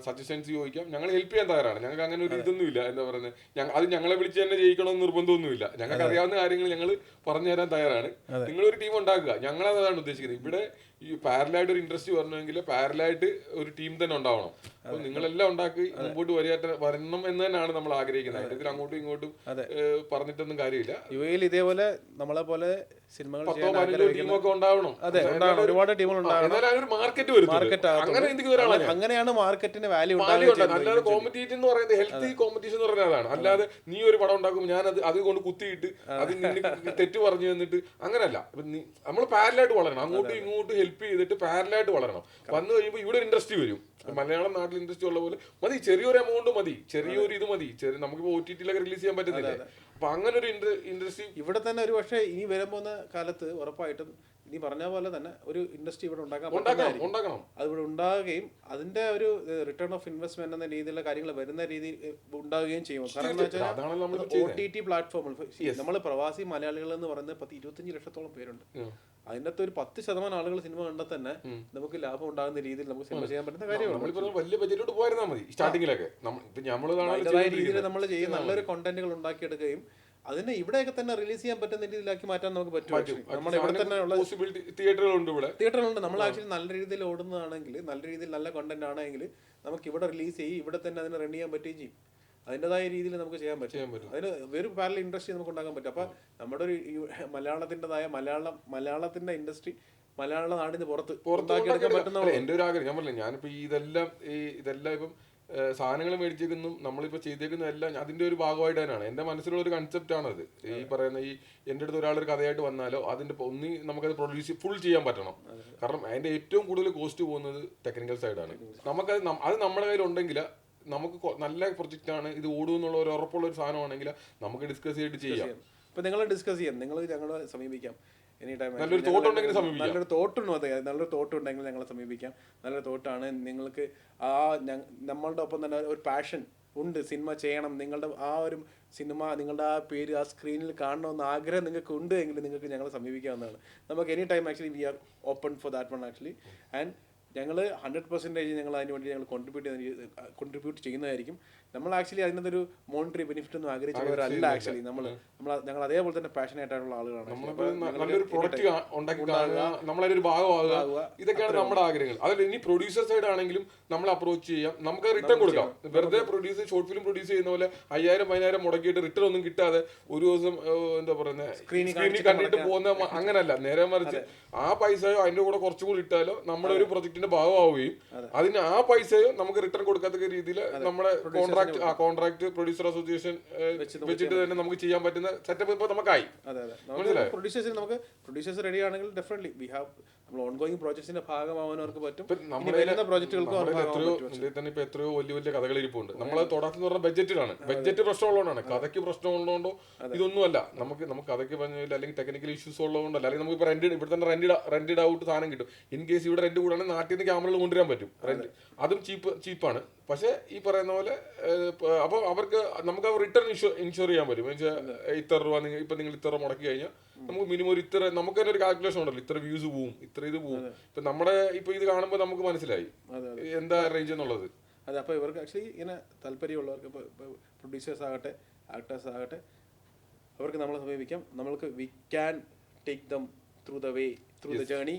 സജഷൻസ് ചോദിക്കാം. ഞങ്ങൾ ഹെൽപ്പ് ചെയ്യാൻ തയ്യാറാണ്. ഞങ്ങൾക്ക് അങ്ങനെ ഒരു ഇതൊന്നുമില്ല. എന്താ പറയുന്നത്, അത് ഞങ്ങളെ വിളിച്ച് തന്നെ ജയിക്കണമെന്ന് നിർബന്ധമൊന്നുമില്ല. ഞങ്ങൾക്ക് അറിയാവുന്ന കാര്യങ്ങൾ ഞങ്ങൾ പറഞ്ഞു തരാൻ തയ്യാറാണ്. നിങ്ങളൊരു ടീം ഉണ്ടാക്കുക. ഞങ്ങളതാണ് ഉദ്ദേശിക്കുന്നത്. ഇവിടെ ഈ പാരലായിട്ട് ഒരു ഇൻഡസ്ട്രി വരണമെങ്കിൽ പാരലായിട്ട് ഒരു ടീം തന്നെ ഉണ്ടാവണം. അപ്പൊ നിങ്ങളെല്ലാം ഉണ്ടാക്കി മുമ്പോട്ട് വരണം എന്ന് തന്നെയാണ് നമ്മൾ ആഗ്രഹിക്കുന്നത്. ഇതിൽ അങ്ങോട്ടും ഇങ്ങോട്ടും പറഞ്ഞിട്ടൊന്നും കാര്യമില്ല. UAE ഇതേപോലെ നമ്മളെ പോലെ സിനിമകൾ 10-15 ടീമൊക്കെ ഉണ്ടാവണം. ഒരുപാട് ടീമുകൾ മാർക്കറ്റ് വരും. അങ്ങനെയാണ് മാർക്കറ്റിന് വാല്യൂ. അല്ലാതെ കോമ്പറ്റീഷൻ എന്ന് പറയുന്നത് ഹെൽത്തി കോമ്പറ്റീഷൻ എന്ന് പറയുന്നത് അതാണ്. അല്ലാതെ നീ ഒരു പടം ഉണ്ടാക്കുമ്പോൾ ഞാൻ അത് കൊണ്ട് കുത്തിയിട്ട് അത് തെറ്റ് പറഞ്ഞു തന്നിട്ട് അങ്ങനല്ല. നമ്മൾ പാരലായിട്ട് വളരണം. അങ്ങോട്ടും ഇങ്ങോട്ടും ഹെൽപ്പ് ചെയ്തിട്ട് പാരലായിട്ട് വളരണം. വന്നു കഴിയുമ്പോൾ ഇവിടെ ഒരു ഇൻഡസ്ട്രി വരും. മലയാളം നാട്ടിൽ ഇൻഡസ്ട്രി ഉള്ള പോലെ മതി. ചെറിയൊരു എമൗണ്ട് മതി, ചെറിയൊരു ഇത് മതി. നമുക്കിപ്പോൾ OTT-ലൊക്കെ റിലീസ് ചെയ്യാൻ പറ്റുന്നില്ല. അപ്പൊ അങ്ങനെ ഒരു ഇൻഡസ്ട്രി ഇവിടെ തന്നെ ഒരു പക്ഷേ ഇനി വരാൻ പോകുന്ന കാലത്ത് ഉറപ്പായിട്ടും ഇനി പറഞ്ഞ പോലെ തന്നെ ഒരു ഇൻഡസ്ട്രി ഇവിടെ ഉണ്ടാക്കണം. അതിവിടെ ഉണ്ടാകുകയും അതിന്റെ ഒരു റിട്ടേൺ ഓഫ് ഇൻവെസ്റ്റ്മെന്റ് എന്ന രീതിയിലുള്ള കാര്യങ്ങൾ വരുന്ന രീതി ഉണ്ടാവുകയും ചെയ്യും. കാരണം എന്താ വെച്ചാൽ OTT പ്ലാറ്റ്ഫോമിൽ നമ്മൾ പ്രവാസി മലയാളികൾ എന്ന് പറയുന്നത് 25 ലക്ഷത്തോളം പേരുണ്ട്. അതിൻ്റെ അകത്ത് ഒരു 10% ആളുകൾ സിനിമ കണ്ടാൽ തന്നെ നമുക്ക് ലാഭം ഉണ്ടാകുന്ന രീതിയിൽ നമുക്ക് സിനിമ ചെയ്യാൻ പറ്റുന്ന കാര്യമാണ്. വലിയ ബഡ്ജറ്റിലോട്ട് പോയിരുന്നാൽ മതി സ്റ്റാർട്ടിങ്ങിലൊക്കെ. രീതിയിൽ നമ്മൾ ചെയ്യുന്ന നല്ലൊരു കോണ്ടന്റുകൾ ഉണ്ടാക്കിയെടുക്കുകയും അതിനെ ഇവിടെയൊക്കെ തന്നെ റിലീസ് ചെയ്യാൻ പറ്റുന്ന രീതിയിലാക്കി മാറ്റാൻ നമുക്ക് പറ്റും. നമ്മുടെ ഇവിടെ തന്നെ ഉള്ള തിയേറ്ററുകളുണ്ട്. നമ്മൾ ആക്ച്വലി നല്ല രീതിയിൽ ഓടുന്നതാണെങ്കിൽ, നല്ല രീതിയിൽ നല്ല കണ്ടന്റ് ആണെങ്കിൽ നമുക്ക് ഇവിടെ റിലീസ് ചെയ്യും, ഇവിടെ തന്നെ അതിനെ റൺ ചെയ്യാൻ പറ്റുകയും ചെയ്യും. അതിൻ്റെതായ രീതിയിൽ നമുക്ക് ചെയ്യാൻ പറ്റും. അതിന് ഒരു പാരലൽ ഇൻഡസ്ട്രി നമുക്ക് ഉണ്ടാക്കാൻ പറ്റും. അപ്പൊ നമ്മുടെ ഒരു മലയാളത്തിൻ്റെതായ മലയാളത്തിന്റെ ഇൻഡസ്ട്രി മലയാള നാടിന് പുറത്ത് പുറത്താക്കിയെടുക്കാൻ പറ്റുന്ന എൻ്റെ ഒരു ആഗ്രഹം. ഞാൻ പറഞ്ഞില്ല, ഞാനിപ്പോൾ ഇതെല്ലാം ഇപ്പം സാധനങ്ങൾ മേടിച്ചേക്കുന്നു നമ്മളിപ്പോൾ ചെയ്തേക്കുന്ന എല്ലാം അതിൻ്റെ ഒരു ഭാഗമായിട്ട് തന്നെയാണ്. എൻ്റെ മനസ്സിലുള്ള ഒരു കൺസെപ്റ്റ് ആണത്. ഈ പറയുന്ന എൻ്റെ അടുത്ത് ഒരാളൊരു കഥയായിട്ട് വന്നാലോ അതിൻ്റെ ഒന്നി നമുക്കത് പ്രൊഡ്യൂസ് ഫുൾ ചെയ്യാൻ പറ്റണം. കാരണം അതിൻ്റെ ഏറ്റവും കൂടുതൽ കോസ്റ്റ് പോകുന്നത് ടെക്നിക്കൽ സൈഡാണ്. അത് നമ്മുടെ കയ്യിലുണ്ടെങ്കിൽ നമുക്ക് നല്ല പ്രൊജക്റ്റ് ആണ്, ഇത് ഓടുമെന്നുള്ള ഒരു ഉറപ്പുള്ള ഒരു സാധനമാണെങ്കിൽ നമുക്ക് ഡിസ്കസ് ചെയ്തിട്ട് ചെയ്യാം. ഇപ്പം നിങ്ങൾ ഡിസ്കസ് ചെയ്യാം, നിങ്ങൾ ഞങ്ങളെ സമീപിക്കാം എനി ടൈം. നല്ലൊരു തോട്ടുണ്ടെങ്കിൽ സമീപിക്കാം. നല്ലൊരു തോട്ടുണ്ടോ? അതെ, നല്ലൊരു തോട്ടുണ്ടെങ്കിൽ ഞങ്ങളെ സമീപിക്കാം. നല്ലൊരു തോട്ടാണ് നിങ്ങൾക്ക്. ആ നമ്മളുടെ ഒപ്പം തന്നെ ഒരു പാഷൻ ഉണ്ട്, സിനിമ ചെയ്യണം, നിങ്ങളുടെ ആ ഒരു സിനിമ, നിങ്ങളുടെ ആ പേര് ആ സ്ക്രീനിൽ കാണണമെന്ന് ആഗ്രഹം നിങ്ങൾക്ക് ഉണ്ട് എങ്കിൽ നിങ്ങൾക്ക് ഞങ്ങളെ സമീപിക്കാവുന്നതാണ്. നമുക്ക് any time actually we are open for that one actually. And ഞങ്ങൾ 100% ഞങ്ങൾ അതിന് വേണ്ടി ഞങ്ങൾ കോൺട്രിബ്യൂട്ട് ചെയ്യുന്നതായിരിക്കും. നമ്മൾ ആക്ച്വലി അതിനകത്തൊരു മോണിറ്ററി ബെനിഫിറ്റ് ഒന്നും ആഗ്രഹിച്ചവരല്ല. ആക്ച്വലി ഞങ്ങൾ അതേപോലെ തന്നെ പാഷനേറ്റ് ആയിട്ടുള്ള ആളുകളാണ്. നല്ലൊരു പ്രൊഡക്റ്റ് ഉണ്ടാക്കി കാണുക, നമ്മളതിനൊരു ഭാഗമാകുക, ഇതൊക്കെയാണ് നമ്മുടെ ആഗ്രഹങ്ങൾ. അതിൽ ഇനി പ്രൊഡ്യൂസർ സൈഡ് ആണെങ്കിലും നമ്മൾ അപ്രോച്ച് ചെയ്യാം, നമുക്ക് റിട്ടേൺ കൊടുക്കാം. വെറുതെ ഷോർട്ട് ഫിലിം പ്രൊഡ്യൂസ് ചെയ്യുന്ന പോലെ 5000-10,000 മുടക്കിയിട്ട് റിട്ടേൺ ഒന്നും കിട്ടാതെ ഒരു ദിവസം എന്താ പറയുന്നത് സ്ക്രീനിൽ കണ്ടിട്ട് പോകുന്ന അങ്ങനല്ല. നേരെ മറിച്ച് ആ പൈസയോ അതിന്റെ കൂടെ കുറച്ചും കൂടി ഇട്ടാലോ നമ്മുടെ ഒരു പ്രൊജക്ടിന്റെ ഭാഗമാവുകയും അതിന് ആ പൈസയോ നമുക്ക് റിട്ടേൺ കൊടുക്കാത്ത രീതിയിൽ നമ്മുടെ കോൺട്രാക്ട് പ്രൊഡ്യൂസർ അസോസിയേഷൻ വെച്ചിട്ട് തന്നെ നമുക്ക് ചെയ്യാൻ പറ്റുന്ന സെറ്റപ്പ് ഇപ്പൊ നമുക്കായി. പ്രൊഡ്യൂസേഴ്സ് റെഡി ആണെങ്കിൽ ഡെഫിനറ്റ്ലി വി ഹാവ് നമ്മൾ ഓൺഗോയിങ് പ്രോജക്ട്സിന്റെ ഭാഗമാവാനവർക്ക് പറ്റും. എത്രയോ വലിയ വലിയ കഥകൾ ഇരിപ്പുണ്ട്. നമ്മളത് തുടക്കം പറഞ്ഞ ബഡ്ജറ്റിലാണ്. ബഡ്ജറ്റ് പ്രശ്നമുള്ളതുകൊണ്ടാണ്. കഥയ്ക്ക് പ്രശ്നമുള്ളതുകൊണ്ടോ ഇതൊന്നുമല്ല. നമുക്ക് കഥയ്ക്ക് പറഞ്ഞില്ല, അല്ലെങ്കിൽ ടെക്നിക്കൽ ഇഷ്യൂസ് ഉള്ളതുകൊണ്ടല്ല, അല്ലെങ്കിൽ നമുക്ക് ഇവിടെ തന്നെ റെന്റഡ് ഔട്ട് സാധനം കിട്ടും. ഇൻ കേസ് ഇവിടെ റെന്റ് കൂടാണെങ്കിൽ നാട്ടിൽ നിന്ന് ക്യാമറകൾ കൊണ്ടുവരാൻ പറ്റും. റെന്റ് അതും ചീപ്പാണ്. പക്ഷേ ഈ പറയുന്ന പോലെ അപ്പോൾ അവർക്ക് നമുക്ക് റിട്ടേൺ ഇൻഷുർ ചെയ്യാൻ പറ്റും. ഇത്ര രൂപ ഇപ്പൊ നിങ്ങൾ ഇത്ര മുടക്കി കഴിഞ്ഞാൽ നമുക്ക് മിനിമം ഒരു ഇത്ര, നമുക്ക് തന്നെ ഒരു കാൽക്കുലേഷൻ ഉണ്ടല്ലോ, ഇത്ര വ്യൂസ് പോവും, ഇത്ര ഇത് പോവും. ഇപ്പൊ നമ്മുടെ ഇപ്പൊ ഇത് കാണുമ്പോൾ നമുക്ക് മനസ്സിലായി എന്താ റേഞ്ച് എന്നുള്ളത്. അതെ, അപ്പോൾ ഇവർക്ക് ആക്ച്വലി ഇങ്ങനെ താല്പര്യമുള്ളവർക്ക്, ഇപ്പോൾ പ്രൊഡ്യൂസേഴ്സ് ആകട്ടെ ആക്ടേഴ്സ് ആകട്ടെ, അവർക്ക് നമ്മളെ സമീപിക്കാം. നമ്മൾക്ക് we can take them through the journey.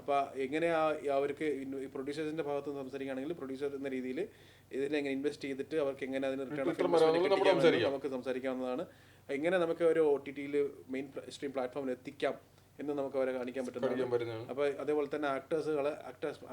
അപ്പോൾ എങ്ങനെയാ അവർക്ക് ഈ പ്രൊഡ്യൂസേഴ്സിന്റെ ഭാഗത്ത് നിന്ന് സംസാരിക്കുകയാണെങ്കിൽ പ്രൊഡ്യൂസർ എന്ന രീതിയിൽ ഇതിലെങ്ങനെ ഇൻവെസ്റ്റ് ചെയ്തിട്ട് അവർക്ക് എങ്ങനെ അതിന് റിട്ടേൺ നമുക്ക് സംസാരിക്കാവുന്നതാണ്. എങ്ങനെ നമുക്ക് ഒരു OTT മെയിൻ സ്ട്രീം പ്ലാറ്റ്ഫോമിൽ എത്തിക്കാം എന്ന് നമുക്ക് അവരെ കാണിക്കാൻ പറ്റുന്നതാണ്. അപ്പോൾ അതേപോലെ തന്നെ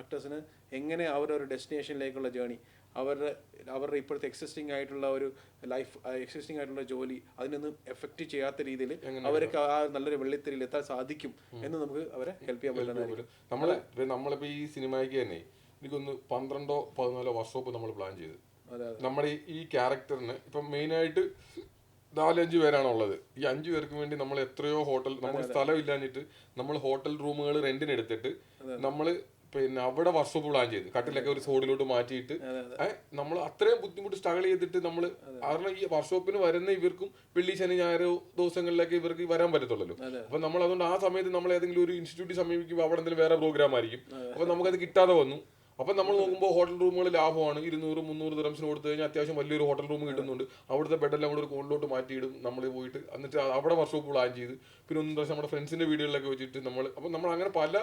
ആക്ടേഴ്സിന് എങ്ങനെ അവരൊരു ഡെസ്റ്റിനേഷനിലേക്കുള്ള ജേണി, അവരുടെ ഇപ്പോഴത്തെ എക്സിസ്റ്റിംഗ് ആയിട്ടുള്ള ഒരു ലൈഫ്, എക്സിസ്റ്റിംഗ് ആയിട്ടുള്ള ജോലി അതിനൊന്നും എഫക്റ്റ് ചെയ്യാത്ത രീതിയിൽ അവർക്ക് ആ നല്ലൊരു വെള്ളിത്തിരിയിൽ എത്താൻ സാധിക്കും എന്ന് നമുക്ക് അവരെ ഹെൽപ്പ് ചെയ്യാൻ പറ്റുന്നതായിരിക്കും. നമ്മളിപ്പോൾ ഈ സിനിമയ്ക്ക് തന്നെ എനിക്കൊന്ന് 12-14 വർക്ക്ഷോപ്പ് നമ്മൾ പ്ലാൻ ചെയ്ത് നമ്മുടെ ഈ ക്യാരക്ടറിന് ഇപ്പം മെയിനായിട്ട് 4-5 പേരാണ് ഉള്ളത്. ഈ 5 പേർക്ക് വേണ്ടി നമ്മൾ എത്രയോ ഹോട്ടൽ, നമുക്ക് സ്ഥലം ഇല്ലാഞ്ഞിട്ട് നമ്മൾ ഹോട്ടൽ റൂമുകൾ റെന്റിന് എടുത്തിട്ട് നമ്മൾ പിന്നെ അവിടെ വർക്ക്ഷോപ്പ് പ്ലാൻ ചെയ്ത് കട്ടിലൊക്കെ ഒരു സോഡിലോട്ട് മാറ്റിയിട്ട് നമ്മൾ അത്രയും ബുദ്ധിമുട്ട് സ്ട്രഗിൾ ചെയ്തിട്ട് നമ്മൾ, കാരണം ഈ വർക്ക്ഷോപ്പിന് വരുന്ന ഇവർക്കും വെള്ളി ശനി ഞായർ ദിവസങ്ങളിലൊക്കെ ഇവർക്ക് വരാൻ പറ്റത്തുള്ളൂ. അപ്പൊ നമ്മൾ അതുകൊണ്ട് ആ സമയത്ത് നമ്മൾ ഏതെങ്കിലും ഒരു ഇൻസ്റ്റിറ്റ്യൂട്ട് സമീപിക്കുമ്പോൾ അവിടെ എന്തെങ്കിലും വേറെ പ്രോഗ്രാം ആയിരിക്കും. അപ്പൊ നമുക്കത് കിട്ടാതെ വന്നു. അപ്പം നമ്മൾ നോക്കുമ്പോൾ ഹോട്ടൽ റൂമുകൾ ലാഭമാണ്. 200-300 ദിറംസിന് കൊടുത്തു കഴിഞ്ഞാൽ അത്യാവശ്യം വലിയൊരു ഹോട്ടൽ റൂം കിട്ടുന്നുണ്ട്. അവിടുത്തെ ബെഡെല്ലാം കൂടെ ഒരു കോണിലോട്ട് മാറ്റിയിടും നമ്മൾ പോയിട്ട്. എന്നിട്ട് അവിടെ വർക്ക്ഷോപ്പ് പ്ലാൻ ചെയ്ത് പിന്നെ 1 പ്രാവശ്യം നമ്മുടെ ഫ്രണ്ട്സിന്റെ വീടുകളിലൊക്കെ വെച്ചിട്ട് നമ്മൾ അങ്ങനെ പല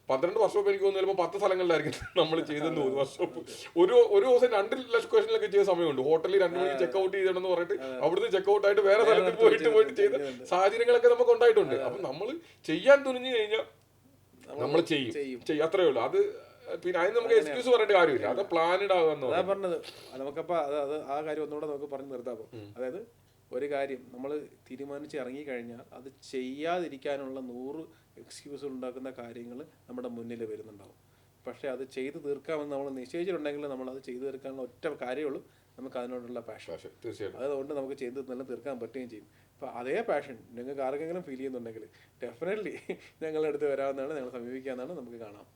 12 വർക്ക്ഷോപ്പ് എനിക്ക് തോന്നുന്നു ചിലപ്പോൾ 10 സ്ഥലങ്ങളിലായിരിക്കും നമ്മൾ ചെയ്തെന്ന് തോന്നുന്നു. വർക്ക്ഷോപ്പ് ഒരു ദിവസം 2 ലൊക്കേഷനിലൊക്കെ ചെയ്ത സമയമുണ്ട്. ഹോട്ടലിൽ 2 മണിക്ക് ചെക്ക് ഔട്ട് ചെയ്യണമെന്ന് പറഞ്ഞിട്ട് അവിടുന്ന് ചെക്ക് ഔട്ട് ആയിട്ട് വേറെ സ്ഥലത്തിൽ പോയിട്ട് ചെയ്ത സാഹചര്യങ്ങളൊക്കെ നമുക്ക് ഉണ്ടായിട്ടുണ്ട്. അപ്പം നമ്മൾ ചെയ്യാൻ തുനിഞ്ഞു കഴിഞ്ഞാൽ നമ്മൾ ചെയ്യും, അത്രേ ഉള്ളൂ. അത് പിന്നെ അതിന് നമുക്ക് എക്സ്ക്യൂസ് പറയേണ്ട കാര്യമില്ല. അത് പ്ലാനഡ് ആകുന്ന പറഞ്ഞത്. നമുക്കപ്പോൾ അത് ആ കാര്യം ഒന്നുകൂടെ നമുക്ക് പറഞ്ഞു നിർത്താം. അതായത് ഒരു കാര്യം നമ്മൾ തീരുമാനിച്ച് ഇറങ്ങിക്കഴിഞ്ഞാൽ അത് ചെയ്യാതിരിക്കാനുള്ള 100 എക്സ്ക്യൂസ് ഉണ്ടാക്കുന്ന കാര്യങ്ങൾ നമ്മുടെ മുന്നിൽ വരുന്നുണ്ടാവും. പക്ഷേ അത് ചെയ്ത് തീർക്കാമെന്ന് നമ്മൾ നിശ്ചയിച്ചിട്ടുണ്ടെങ്കിൽ നമ്മളത് ചെയ്തു തീർക്കാനുള്ള ഒറ്റ കാര്യമുള്ളൂ, നമുക്ക് അതിനോടുള്ള പാഷൻ. തീർച്ചയായിട്ടും അതുകൊണ്ട് നമുക്ക് ചെയ്ത് നല്ല തീർക്കാൻ പറ്റുകയും ചെയ്യും. അപ്പോൾ അതേ പാഷൻ നിങ്ങൾക്ക് ആർക്കെങ്കിലും ഫീൽ ചെയ്യുന്നുണ്ടെങ്കിൽ ഡെഫിനറ്റ്ലി ഞങ്ങളുടെ അടുത്ത് വരാവുന്നതാണ്, ഞങ്ങൾ സമീപിക്കാവുന്നതാണ്, നമുക്ക് കാണാം.